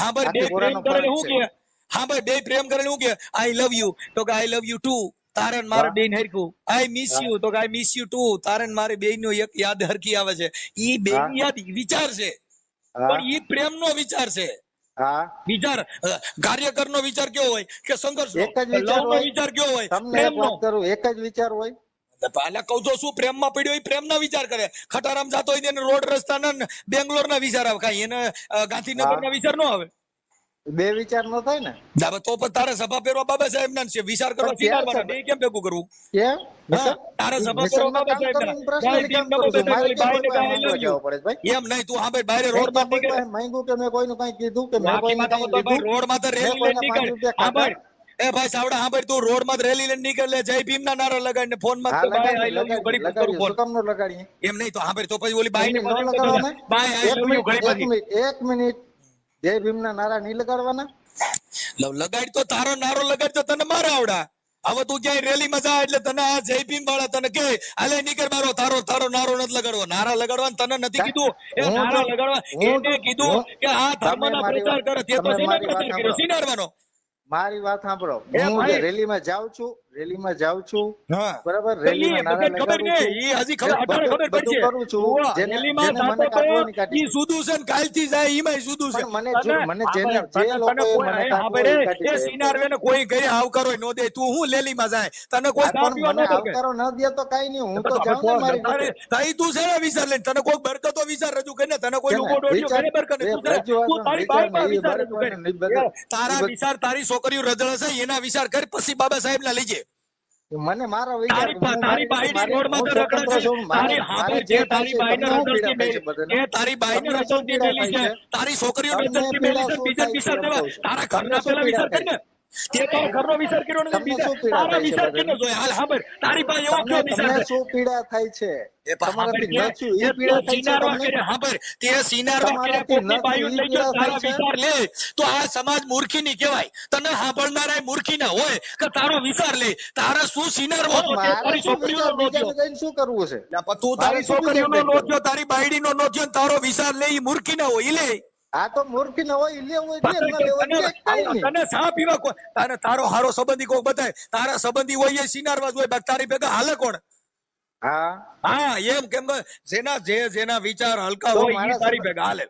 હા ભાઈ બે હાથી પ્રેમ ઘોડાનો કરેલ ફરક હું છે. કે હા ભાઈ બે પ્રેમ કરેલ હું કે આઈ લવ યુ તો કે આઈ લવ યુ ટુ તારે ને મારે હા. બેન હરખું. આઈ મિસ હા. યુ તો કે આઈ મિસ યુ ટુ તારે ને મારે બેન નો એક યાદ હરખી આવે છે. ઈ બેન હા. યાદ વિચાર છે હા પણ ઈ પ્રેમ નો વિચાર છે. હા વિચાર કાર્યકર નો વિચાર કેવો હોય કે સંઘર્ષ એક જ વિચાર નો હોય. વિચાર કેવો હોય તમને પ્રેમ એક નો. વાત કરું, એક જ વિચાર હોય. પહેલા કહું તો શું પ્રેમ માં પડ્યો પ્રેમ ના વિચાર કરે. ખટારામ જાતો હોય એને રોડ રસ્તા ના બેંગ્લોર ના વિચાર આવે. કાંઈ એને ગાંધીનગર ના વિચાર નો આવે. બે વિચાર નો થાય ને. તો પણ તારે સભા પહેરવા બાબા સાહેબ ના છે વિચાર કરવા પણ ક્યાં સ્વીકારવાના. સભા? બે કેમ ભેગું કરવું? કેમ? હા, તારે સભા પહેરવા બાબા સાહેબ ના. પર્સનલી કામ કરું છું. મારે ઓલી બાઈને કેમ કાંઈ I love you. જવું પડે છે ભાઈ? એમ નહીં તું હા ભાઈ બારે મેં રોડ માં કોઈ નીકળે પાસે માંગ્યું કે મેં કોઈનું કાંઈ કીધું કે મેં બાકી કોઈને માં કાંઈ તો ભાઈ લીધું? રોડ માં તો મેં રેલી કોઈના લઈને 5 નીકળ. રૂપિયા હા ખાધા? ભાઈ એ ભાઈ સાવડા હા ભાઈ તું રોડ માં રેલી લઈને નીકળે જય ભીમ ના નારા લગાડીને ફોન માં હા, તો ભાઈ લગાડીએ, I love you ઘડી લગાડીએ, કરું ફોન. શું કામ ન લગાડીએ? એમ નહીં તો હા ભાઈ તો પછી ઓલી બાઈને એમની ન લગાડવાના? બાય I એક love you મિનિટ, ઘડી એક પછી મિનિટ, એક મિનિટ. જય ભીમના નારા નહીં લગાડવાના? લગાડ તો તારો નારો લગાડ તો તને મારા આવડા. હવે તું ક્યાંય રેલી માં જા એટલે તને આ જય ભીમ વાળા તને કે હાલે નીકળ મારો તારો નારો નથી લગાડવો. નારા લગાડવાનું તને નથી કીધું. એ હું નારા તો- લગાડવા હું તો- એને કીધું હું- કે આ ધર્મ તમે ના મારી પ્રચાર વાત- કરે તે તો તમે શેનો મારી વાત પ્રચાર કર્યો? સાંભળો. સિનારવાનો. મારી વાત સાંભળો. એ હું ભાઈ. જે રેલીમાં જાઉં છું હા બરાબર, તો રેલીમાં ઈ નારા બધાને ખબર લગાડું નહીં. છું. ઈ હજી ખબર અટાણે ખબર બધું પડશે. કરું છું. ઉવ્વ, જેને રેલીમાં જેને મને જાતો તો કાઢવાની કાઢી ઈ સુધું છે ને કાલથી જાય ઈમાંય સુધું છે. પણ મને તને- મને હા જેને ભાઈ, જે તને લોકોએ કોઈ- મને હા કાઢવો ભાઈ એ કાઢી એ દે. સિનારવેને કોઈ ઘરે આવકારો ન દે. તું હું લેલીમાં જાય તને કોઈ આ ચા પણ પીવા મને ન દે કે? આવકારો ન દે તો કાઈ નહીં, હું તો તો જાઉં ને મારી તારે- રીતે. તારી તું છે ને વિચાર લઈને તને કોઈ બરકતો વિચાર રજૂ કરીને તને કોઈ છે ને, લુગો ડોડિયો વિચાર- કરે બરકત એ તું છે ને, રજૂઆત તું તારી વિચાર બાઈમાં ને એ વિચાર બરકત રજૂ કરે. ને એ બધા- તારા એ બધા- વિચાર તારી છોકરીઓ રજળે છે એના વિચાર કરી પછી બાબા સાહેબ ના લઈ જાય. મને મારો વિચાર તારી બાઈની રોડમાં તો રખડે છે. તારી હામે જે તારી બાઈને રખડતી મેલી, એ તારી બાઈને રખડતી મેલી છે. તારી છોકરીઓને રખડતી મેલી છે. બીજા વિચાર દેવા. તારા ઘરના પેલા વિચાર કર ને. તે તારા ઘરનો વિચાર કર્યો નથી, તમને શું પીડા તારા થાય છે વિચાર બધાને? કેનો જોઈએ? હાલ સાંભળ, તારી પાસે એવો કયો વિચાર તમને છે? શું પીડા થાય છે? એ પણ તમારાથી સાંભળ ન થયું કે એ પીડા તે થાય છે સિનારવા તમને? કર્યા, સાંભળ, તે સિનારવા કર્યા, તમારાથી કોકની ન બાયું થયું એ લઈ ગયો, પીડા તારા થાય છે? વિચાર લે તો આ સમાજ મૂર્ખીની કહેવાય. તને સાંભળનારા મૂર્ખી ના હોય કે તારો વિચાર લે. તારા શું સિનારવો છો? તે મારે તારી શું છોકરીઓનો વિચાર બીજાને નોંધ્યો. જઈને શું કરવું છે? એટલે પણ તું મારે તારી શું છોકરીઓનો વિચાર નોંધ્યો, તારી બાયડીનો નોંધ્યો, ને તારો વિચાર લે ઈ મૂર્ખી ના હોય, ઈ લે. આ તો મૂર્ખી ન હોય, લેવું હોય લે, ન લેવું હોય કઈ નહીં. તને સા પીવા તારો હારો સંબંધી કોક બતાય, તારા સંબંધી હોય એ સિનારવા જ હોય, બાકી તારી ભેગા હાલે કોણ? હા હા એમ કેમ કે જેના વિચાર હલકા તો હોય ઈ મારા તારી ભેગા હાલે.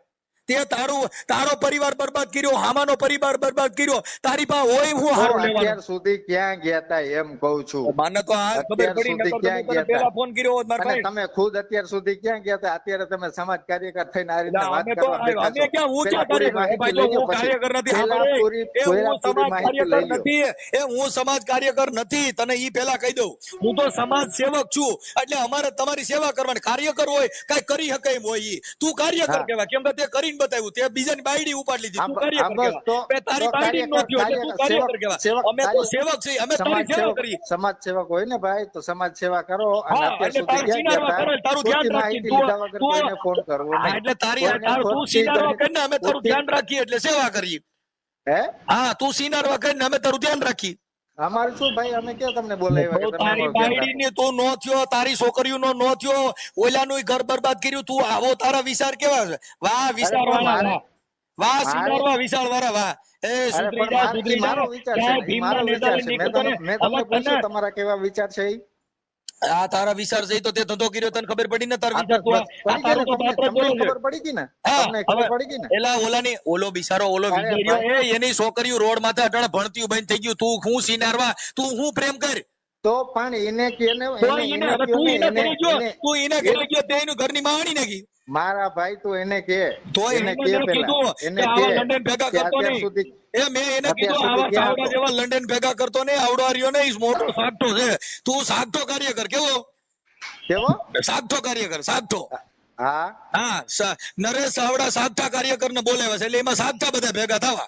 તે તારો પરિવાર બરબાદ કર્યો, હામાનો પરિવાર બરબાદ કર્યો, તારી પાસે હોય હું તો હારું અત્યાર લેવાનું? સુધી ક્યાં ગયા તા એમ કઉ છું. મને તો આ ખબર અત્યાર પડી, સુધી નકર તો ક્યાં હું તને ગયા પહેલા તા? ફોન કર્યો હોત મારા અને ભાઈ. તમે ખુદ અત્યાર સુધી ક્યાં ગયા તા? અત્યારે તમે સમાજ કાર્યકર થઈને આ રીતે ના, વાત અમે તો કરવા બેઠા અમે છો. ક્યાં હું પેલા ક્યાં પૂરી કાર્યકર? એ માહિતી ભાઈ લઈ જો લો હું પછી. કાર્યકર નથી. પેલા સાંભળ, પૂરી એ હું સમાજ માહિતી કાર્યકર લઈ લો. નથી, એ હું સમાજ કાર્યકર નથી. તને ઈ પેલા કહી દઉં, હું તો સમાજ સેવક છું. એટલે અમારે તમારી સેવા કરવાની. કાર્યકર હોય કઈ કરી શકે એમ હોય ઈ. તું કાર્યકર હા. કહેવાય, કેમ કે તે કરીને બતાવ્યું, તે બીજાની બાયડી ઉપાડી લીધી, તું આ કાર્યકર બસ કહેવાય. તો બે તારી તો બાયડી નો થયો એટલે તું કાર્યકર કહેવાય. અમે તો સેવક છીએ, અમે તારી સેવા કરીએ. સમાજ સેવક હોય ને ભાઈ, તો સમાજ સેવા કરો. અને હા, અત્યાર એટલે સુધી તારે ક્યાં સિનારવા ગયા કરે, તા? તારું ધ્યાન ખોટી રાખી. માહિતી લીધા વગર કોઈને ફોન કરવો હા, નહીં. એટલે કોઈને તું ખોટી સિનારવા કરી- કરીને અમે તારું ધ્યાન રાખીએ એટલે સેવા કરીએ. હે હા, તું સિનારવા કરીને અમે તારું ધ્યાન રાખીએ. અમારે શું ભાઈ, અમે ક્યાં તમને બોલાવ્યા કે તો તમે તારી અમારું ધ્યાન રાખો? બાયડીની તું નો થયો, તારી છોકરીઓનો નો થયો, ઓલાનું ઘર બરબાદ કર્યું, તું આવો તારા વિચાર કેવા છે? વાહ વિચાર પણ વાળા, મારે- વાહ સિનારવા વિચાર વાળા, વાહ. એ અરે સુધરી પણ જા, સુધરી ઈ મારો જા. વિચાર છે ક્યાંય ને, ઈ ભીમના મારો વિચાર નેતાને છે. મેં નીકળતો તમને ને. તમને હવે પૂછ્યું તને તમારા કેવા વિચાર છે ઈ? આ તારા વિચાર છે ઈ તો તે ધંધો કર્યો, તને ખબર પડી ને? તાર આ વિચાર તો તો બસ આ પડી ગઈ તારું ને તો તમને, પાત્ર તમને બોલું છે. ખબર પડી ગઈ ને? હા, તમને ખબર હવે પડી ગઈ ને? એલા ઓલો બિચારો ઓલો અરે વિજય રહ્યો, ભાઈ. એની છોકરીઓ રોડ માથે અટાણે ભણતી બંધ થઈ ગયું. તું હું સિનારવા, તું હું પ્રેમ કર. તો પણ એને કે ને તો એને એને એને હવે કયો તું ને એને એને ઘરે ગયો, એને તું એને ઘરે ગયો, તે એનું ઘરની માણી નાખી. મારા ભાઈ તું એને કે તો એને એને કે મેં પેલા કીધું એને કે કે આવા લંડન ભેગા કે કરતો અત્યાર નહીં. સુધી એ મેં એને અત્યાર કીધું સુધી આવા ક્યાં ચાવડા હતો? જેવા લંડન ભેગા કરતો નહીં, આવડો હાર્યો નહીં, મોટો સાગઠો છે. તું સાગઠો કાર્યકર કેવો? કેવો? સાગઠો કાર્યકર, સાગઠો. હા હા, નરેશ ચાવડા સાગઠા કાર્યકર ને બોલાવ્યા છે, એટલે એમાં સાગઠા બધા ભેગા થવા.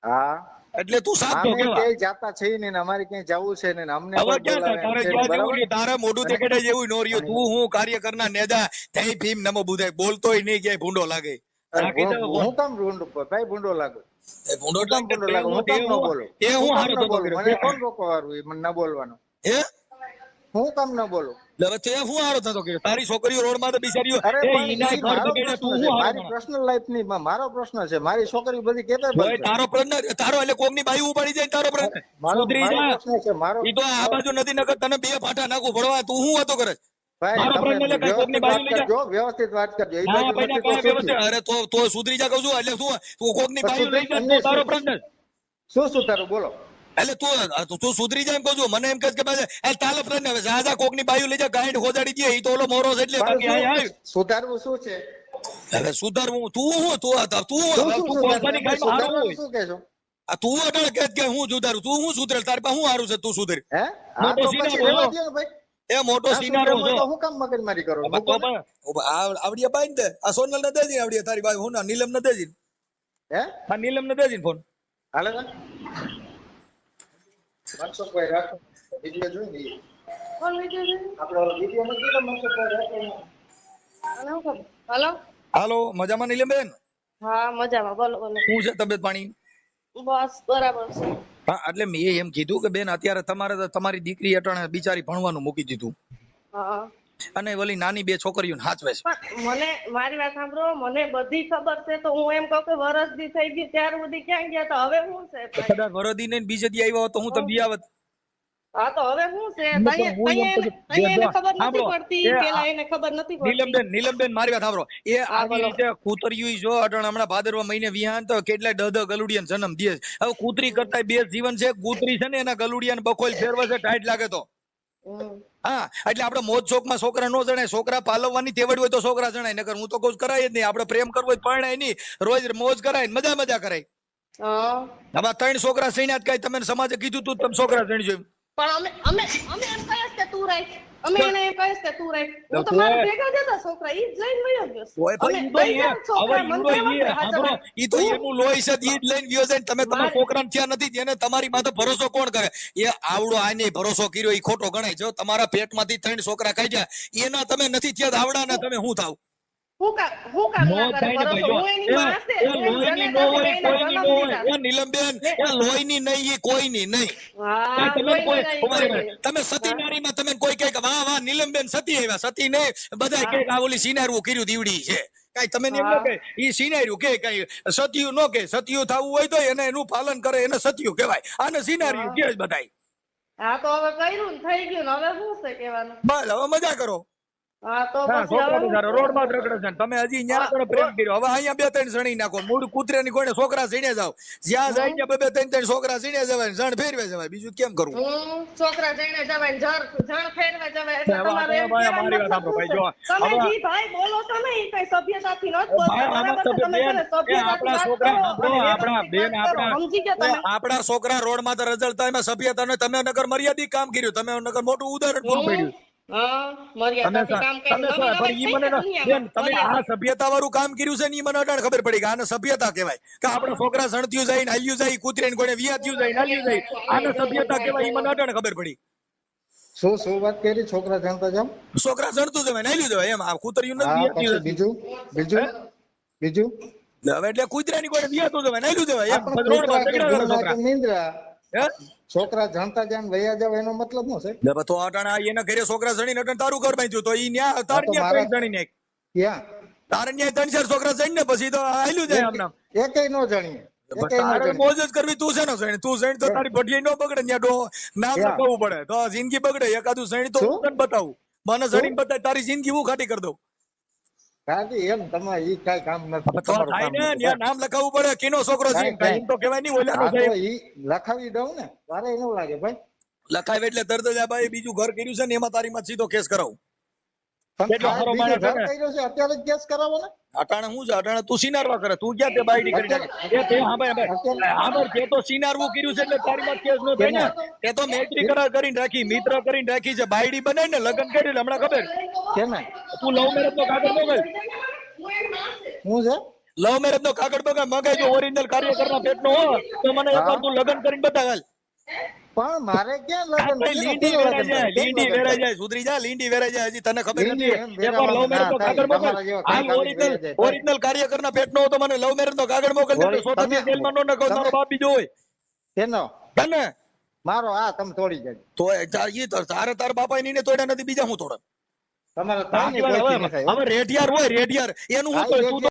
હા એટલે તું સાગઠો અમે કેવા? ક્યાંય જાતા છીએ ને અમારે ક્યાંય જવું છે ને અમને હવે પણ ક્યાં બોલાવે તારે છે જ્યાં જેવું બરાબર. રહ્યું, તારે મોઢું તે કડે જેવું નો રહ્યું. તું હું કાર્યકર ના નેતા થઈ ભીમ નમો બુધાય બોલતોય નહીં, ક્યાંય ભૂંડો લાગે. રાખી દે ફોન. હું કામ ભૂંડો ભાઈ ભૂંડો લાગુ? એ ભૂંડો હું કામ ભૂંડો લાગુ? હું કામ ન બોલું? એ હું હું કામ હારો ન થતો બોલું? કર્યો. મને કોણ રોકવા વાળું મને ન બોલવાનું? હે? હું કામ ન બોલું? હવે તે હું હારો થતો કર્યો? તારી છોકરીઓ રોડ માં તો બિચારીઓ અરે એ પણ ઈનાય ઈ ઘર મારો બગડે, તું પ્રશ્ન હું છે, હારો મારી થતો? પર્સનલ લાઈફ ની મારો પ્રશ્ન છે. મારી છોકરી બધી કેપેબલ ભાઈ, છે. તારો પ્રશ્ન તારો એટલે કોકની બાઈ ઉપાડી જાય તારો પ્રશ્ન. મારો સુધરી મારો જા. પ્રશ્ન છે મારો. ઈ તો આ બાજુ નથી, નકર તને બે ફાટા નાખું ભણવા. તું હું વાતો કરે? ભાઈ મારો તમે પ્રશ્ન એટલે કઈ કોકની વ્યવસ્થિત બાઈ વાત લઈ જા. કરજો, વ્યવસ્થિત વાત કરજો. એ ના બાજુ પહેલા નથી તો કઈ શું વ્યવસ્થા? થયું? અરે તો સુધરી જા કહું છું. એટલે શું તું કોકની તો બાઈ લઈ જા, સુધરી તો તારો શું? પ્રશ્ન. શું તારું બોલો? એટલે તું સુધરી જાય એમ કહું છું. મને એમ કહે કે ભાઈ એ તારો પ્રશ્ન હવે જા કોકની બાયું લઈ જા, ગાંઠ ખોદાડી દે. ઈ તો ઓલો મોરો છે એટલે મારું બાકી આય આય. સુધારવું શું છે? હવે સુધારવું તું હું શું તું કોલસાની ગાયમાં હારું સુધારવાનું હોય. શું કહેશો? આ તું અટળ કે હું સુધારું, તું હું સુધરે? તારી પાસે હું હારું છે? તું સુધરે. હે મોટો તો સિનારો પછી રહેવા છો. દ્યો ને ભાઈ. એ મોટો આ સિનારો સુધારવું હોય છો. તો હું કામ મગજમારી કરો? તો પણ આવડિયા બાઈ દે. આ સોનલ ને દેજી આવડિયા તારી બાઈ હું ના નીલમ ને દેજી. હે આ નીલમ ને દેજી ફોન. હાલે ને મનસુખભાઈ રાખો વિડિયો જોઈ લઈએ. કોણ વિડિયો છે? આપણે ઓલો વિડિયો નથી તો મનસુખભાઈ રાખો. આને હું ખબર? હલો હાલો, મજામાં નીલમ બેન? હા મજામાં, બોલો બોલો. શું છે તબિયત પાણી? બસ બરાબર છે. હા, એટલે મેં એમ કીધું કે બેન અત્યારે તમારે તો તમારી દીકરી અટાણે બિચારી ભણવાનું મૂકી દીધું હા અને ઓલી નાની બે છોકરીઓને હાચવે છે. પણ મને મારી વાત સાંભળો, મને બધી ખબર છે તો હું એમ કહું કે વરસ દી થઈ ગયું ત્યાર સુધી ક્યાં ગયા તો હવે શું છે ભાઈ? કદાચ વરદી ને બીજે દી આવ્યા હોત તો હું તમને આવત. હા તો હવે શું છે? હું એમ અહીંયા કહું એને ખબર નથી સાંભળો, પડતી, એ પેલા એને ખબર નથી પડતી. નીલમબેન મારી વાત સાંભળો. એ હા, આવી બોલો. રીતે કૂતરિયું જો અટાણે હમણાં ભાદરવા મહિને વિહાન તો કેટલાય દહ ગલુડિયાને જન્મ દે છે. હવે કૂતરી કરતા બે જીવન છે. કૂતરી છે ને એના ગલુડિયાને બકોલ ફેરવે છે, ટાઈટ લાગે તો. હમ. હા, એટલે આપણે મોજ શોખ માં છોકરા નો જણાય. છોકરા પાલવવાની તેવડ હોય તો છોકરા જણાય, નકર હું તો કહું કરાય જ નહીં. આપણે પ્રેમ કરવો હોય પરણાય નહીં, રોજ મોજ કરાય, મજા કરાય. હા હવે 3 છોકરા સૈન્યાત કઈ તમે સમાજે કીધું તું તમે છોકરા જણજો એમ. પણ અમે એમ કહીએ કે તું રાખ. અમે એને એમ કહીશ કે તું રાખ. હું તો મારા ભેગા જ હતા છોકરા, ઈ જ લઈને વયો ગયો. ઓય ભાઈ, અમે ઈ તો બે જણ છોકરા, હવે મને ઈ કહેવા તો હાચા ઈ તો એનું લોહી છે, ઈ જ લઈને ગયો છે ને તમે તમારા છોકરાને થયા નથી, જેને તમારી માથે ભરોસો કોણ કરે? એ આવડો આને ભરોસો કર્યો ઈ ખોટો ગણાય. જો તમારા પેટમાંથી 3 છોકરા ખાઈ જાય એના તમે નથી થયા, આવડાના તમે શું થાવ? હું કામ નો ના કરે થાય ને ભરોસો? ભાઈ, હું એની માં છે, એ લોહીની નો હોય, એને કોઈની જન્મ નો હોય. દીધા. એ નીલમબેન, એ લોહીની નહીં, એ કોઈની નહીં. હા તમે લોહી કોઈ નહીં, ઉભા રહો, કોઈ તમે સતી નારીમાં તમે કોઈ કહે કે વાહ વાહ નીલમબેન સતી આવ્યા, સતી ને બધા કહે કે આ ઓલી સિનારવું કર્યું દીવડી છે. કઈ તમે એમ ન કહે ઈ સિનાર્યું કે કઈ સતિયું નો કે? સતિયું થવું હોય તો એને એનું પાલન કરે, એને સતિયું કહેવાય. આને સિનાર્યું કે બધાય. હા તો હવે કર્યું ને થઈ ગયું ને, હવે શું છે કહેવાનું? બસ હવે મજા કરો. હા તો હા, પછી છોકરા હવે બિચારા રોડમાં જ રખડે છે ને તમે હજી ન્યા કોને પ્રેમ કર્યો? હવે અહીંયા 2-3 સણી નાખો, મૂળ કૂતરાની કોઈને છોકરા સીણે જાવ, જ્યાં જાય ત્યાં 2-3 છોકરા સીણે જવાય, જણ ફેરવે જવાય, બીજું કેમ કરવું? છોકરા જઈને જવાય ને જણ ફેરવા જવાય એટલે હવે તમારે એમ ભાઈ, કહેવાનો મારી વાત મતલબ સાંભળો શું છે? ભાઈ, જો તમે હવે- જી ભાઈ બોલો છો ને ઈ કઈ સભ્યતાથી ન જ બોલતા. ભાઈ, આમાં બરાબર છે? તમે બેન, મને સભ્યતાથી આપણા વાત છોકરા કરો સાંભળો, અને આપણા વ્યવસ્થિત બેન, વાત કરો. સમજી ગયા તમે? આપણા છોકરા રોડમાં તો રજળતા એમાં સભ્યતા ને તમે નગર મર્યાદિત કામ કર્યું, તમે નગર મોટું ઉદાહરણ પૂરું પાડ્યું. હા મર્યાદાથી કામ કર્યું. તમે નવી પણ ઈ નવાઈ મને થઈ છે બેન, તમે દુનિયામાં. આ સભ્યતા વાળું કામ કર્યું છે ને ઈ મને અટાણ ખબર પડી કે આને સભ્યતા કહેવાય. કે આપણા છોકરા સણત્યું જાય ને હાલ્યું જાય, કૂતરીને કોઈને વિયાત્યું જાય ને હાલ્યું જાય, આને સભ્યતા કહેવાય. ઈ મને અટાણ ખબર પડી. શું વાત કરી? છોકરા જાણતા જાવ. છોકરા સણતું જવાય ને હાલ્યું જવાય, એમ આ કૂતરીયું નથી, હા, પછી વિયાત્યું બીજું હવે એટલે કૂતરાની કોઈને વિયાતું જવાય ને હાલ્યું જવાય, એમ આપણે રોડમાં કૂતરા કે ઝઘડા કરે ભૂંડા છોકરા. કે નીંદરા, હે? છોકરા જાણતા જાણ વયા જાવ એનો મતલબ શું છે? લે તો અટાણા એના ઘરે છોકરા સણીને અટાણ તારું ઘર બાંધ્યું તો ઈ ન્યા તાર હા, તો ન્યા મારા- ત્રણ સણી નાખ. ક્યાં તારે ન્યા 3-4 છોકરા સણી ને પછી તો હાલ્યું જાય આમ નામ. એકેય નો જાણીએ, એકેય નો તારે જાણીએ. મોજ જ કરવી, તું છે ને સણી, તું સણી તો તારી ભઠિયાઈ નો બગડે, ન્યા ડો નામ ક્યાં? લખાવવું પડે તો જિંદગી બગડે. એકાદું સણી તો શું? હું તને બતાવું, મને સણી બતાય તારી જિંદગી હું ખાટી કરી દઉં. કાકી એમ તમારે ઈ કાંઈ કામ નથી, તો તમારું થાય કામ ને, નથી. ન્યા નામ લખાવવું પડે, કેનો છોકરો છે કાંઈ, કાંઈ એમ તો કહેવાય નહીં ઓલાનો હા, તો છે. ઈ લખાવી દઉં ને, તારે ન લાગે ભાઈ. લખાવે એટલે તરત જ આ ભાઈ બીજું ઘર કર્યું છે ને એમાં તારી માં સીધો કેસ કરાવું. પણ કેટલો આ ખરો બીજું માણસ છે ઘર ને? કર્યો છે અત્યારે જ કેસ કરાવો ને. અટાણે હું છે? અટાણે તું સિનારવા કરે, તું ક્યાં તે બાયડી કરી નાખે? એ તે સાંભળ, તે તો સિનારવું કર્યું છે એટલે તારી માં કેસ નો થાય ને. તે તો મૈત્રી કરાર કરીને રાખી, મિત્ર કરીને રાખી છે, બાયડી બનાવી ને લગ્ન કર્યું હમણાં ખબર. કેમ ને? તું લવ મેરેજ નો કાગળ મોકલ, શું છે? લવ મેરેજ નો કાગળ મગાઈ જો ઓરિજિનલ કાર્યકરના પેટનો હો તો મને એકવાર તું લગ્ન કરીને બતાવ. હાલ. પણ મારે ક્યાં લગ્ન? ભાઈ, લીંડી વેરાઈ જાય, લીંડી વેરાઈ જાય, સુધરી જા, લીંડી વેરાઈ જાય, હજી તને ખબર લીંડી નથી. એમ એકવાર લવ મેરેજ નો વેરાવાનું કાગળ ના મોકલ. થાય. તમારા જેવા હાલ કાગળ ઓરિજિનલ વેરાઈ જાય. ઓરિજિનલ કાર્યકરના પેટનો હો તો મને લવ મેરેજ નો કાગળ મોકલ. ઓય, સોટા તમે- જેલમાં નો નખો, તારો બાપ બીજો હોય. કેનો? તને મારો આ તમે તોડી જાય. તો ઈ તો તાર બાપા ની ને તોડ્યા નથી, બીજા હું તોડે? તમારે તાઈને કોઈ થી ન થાય, હો. હવે રેઢિયાર હોય, રેઢિયાર એનું હું હા, કહું, એ તું તો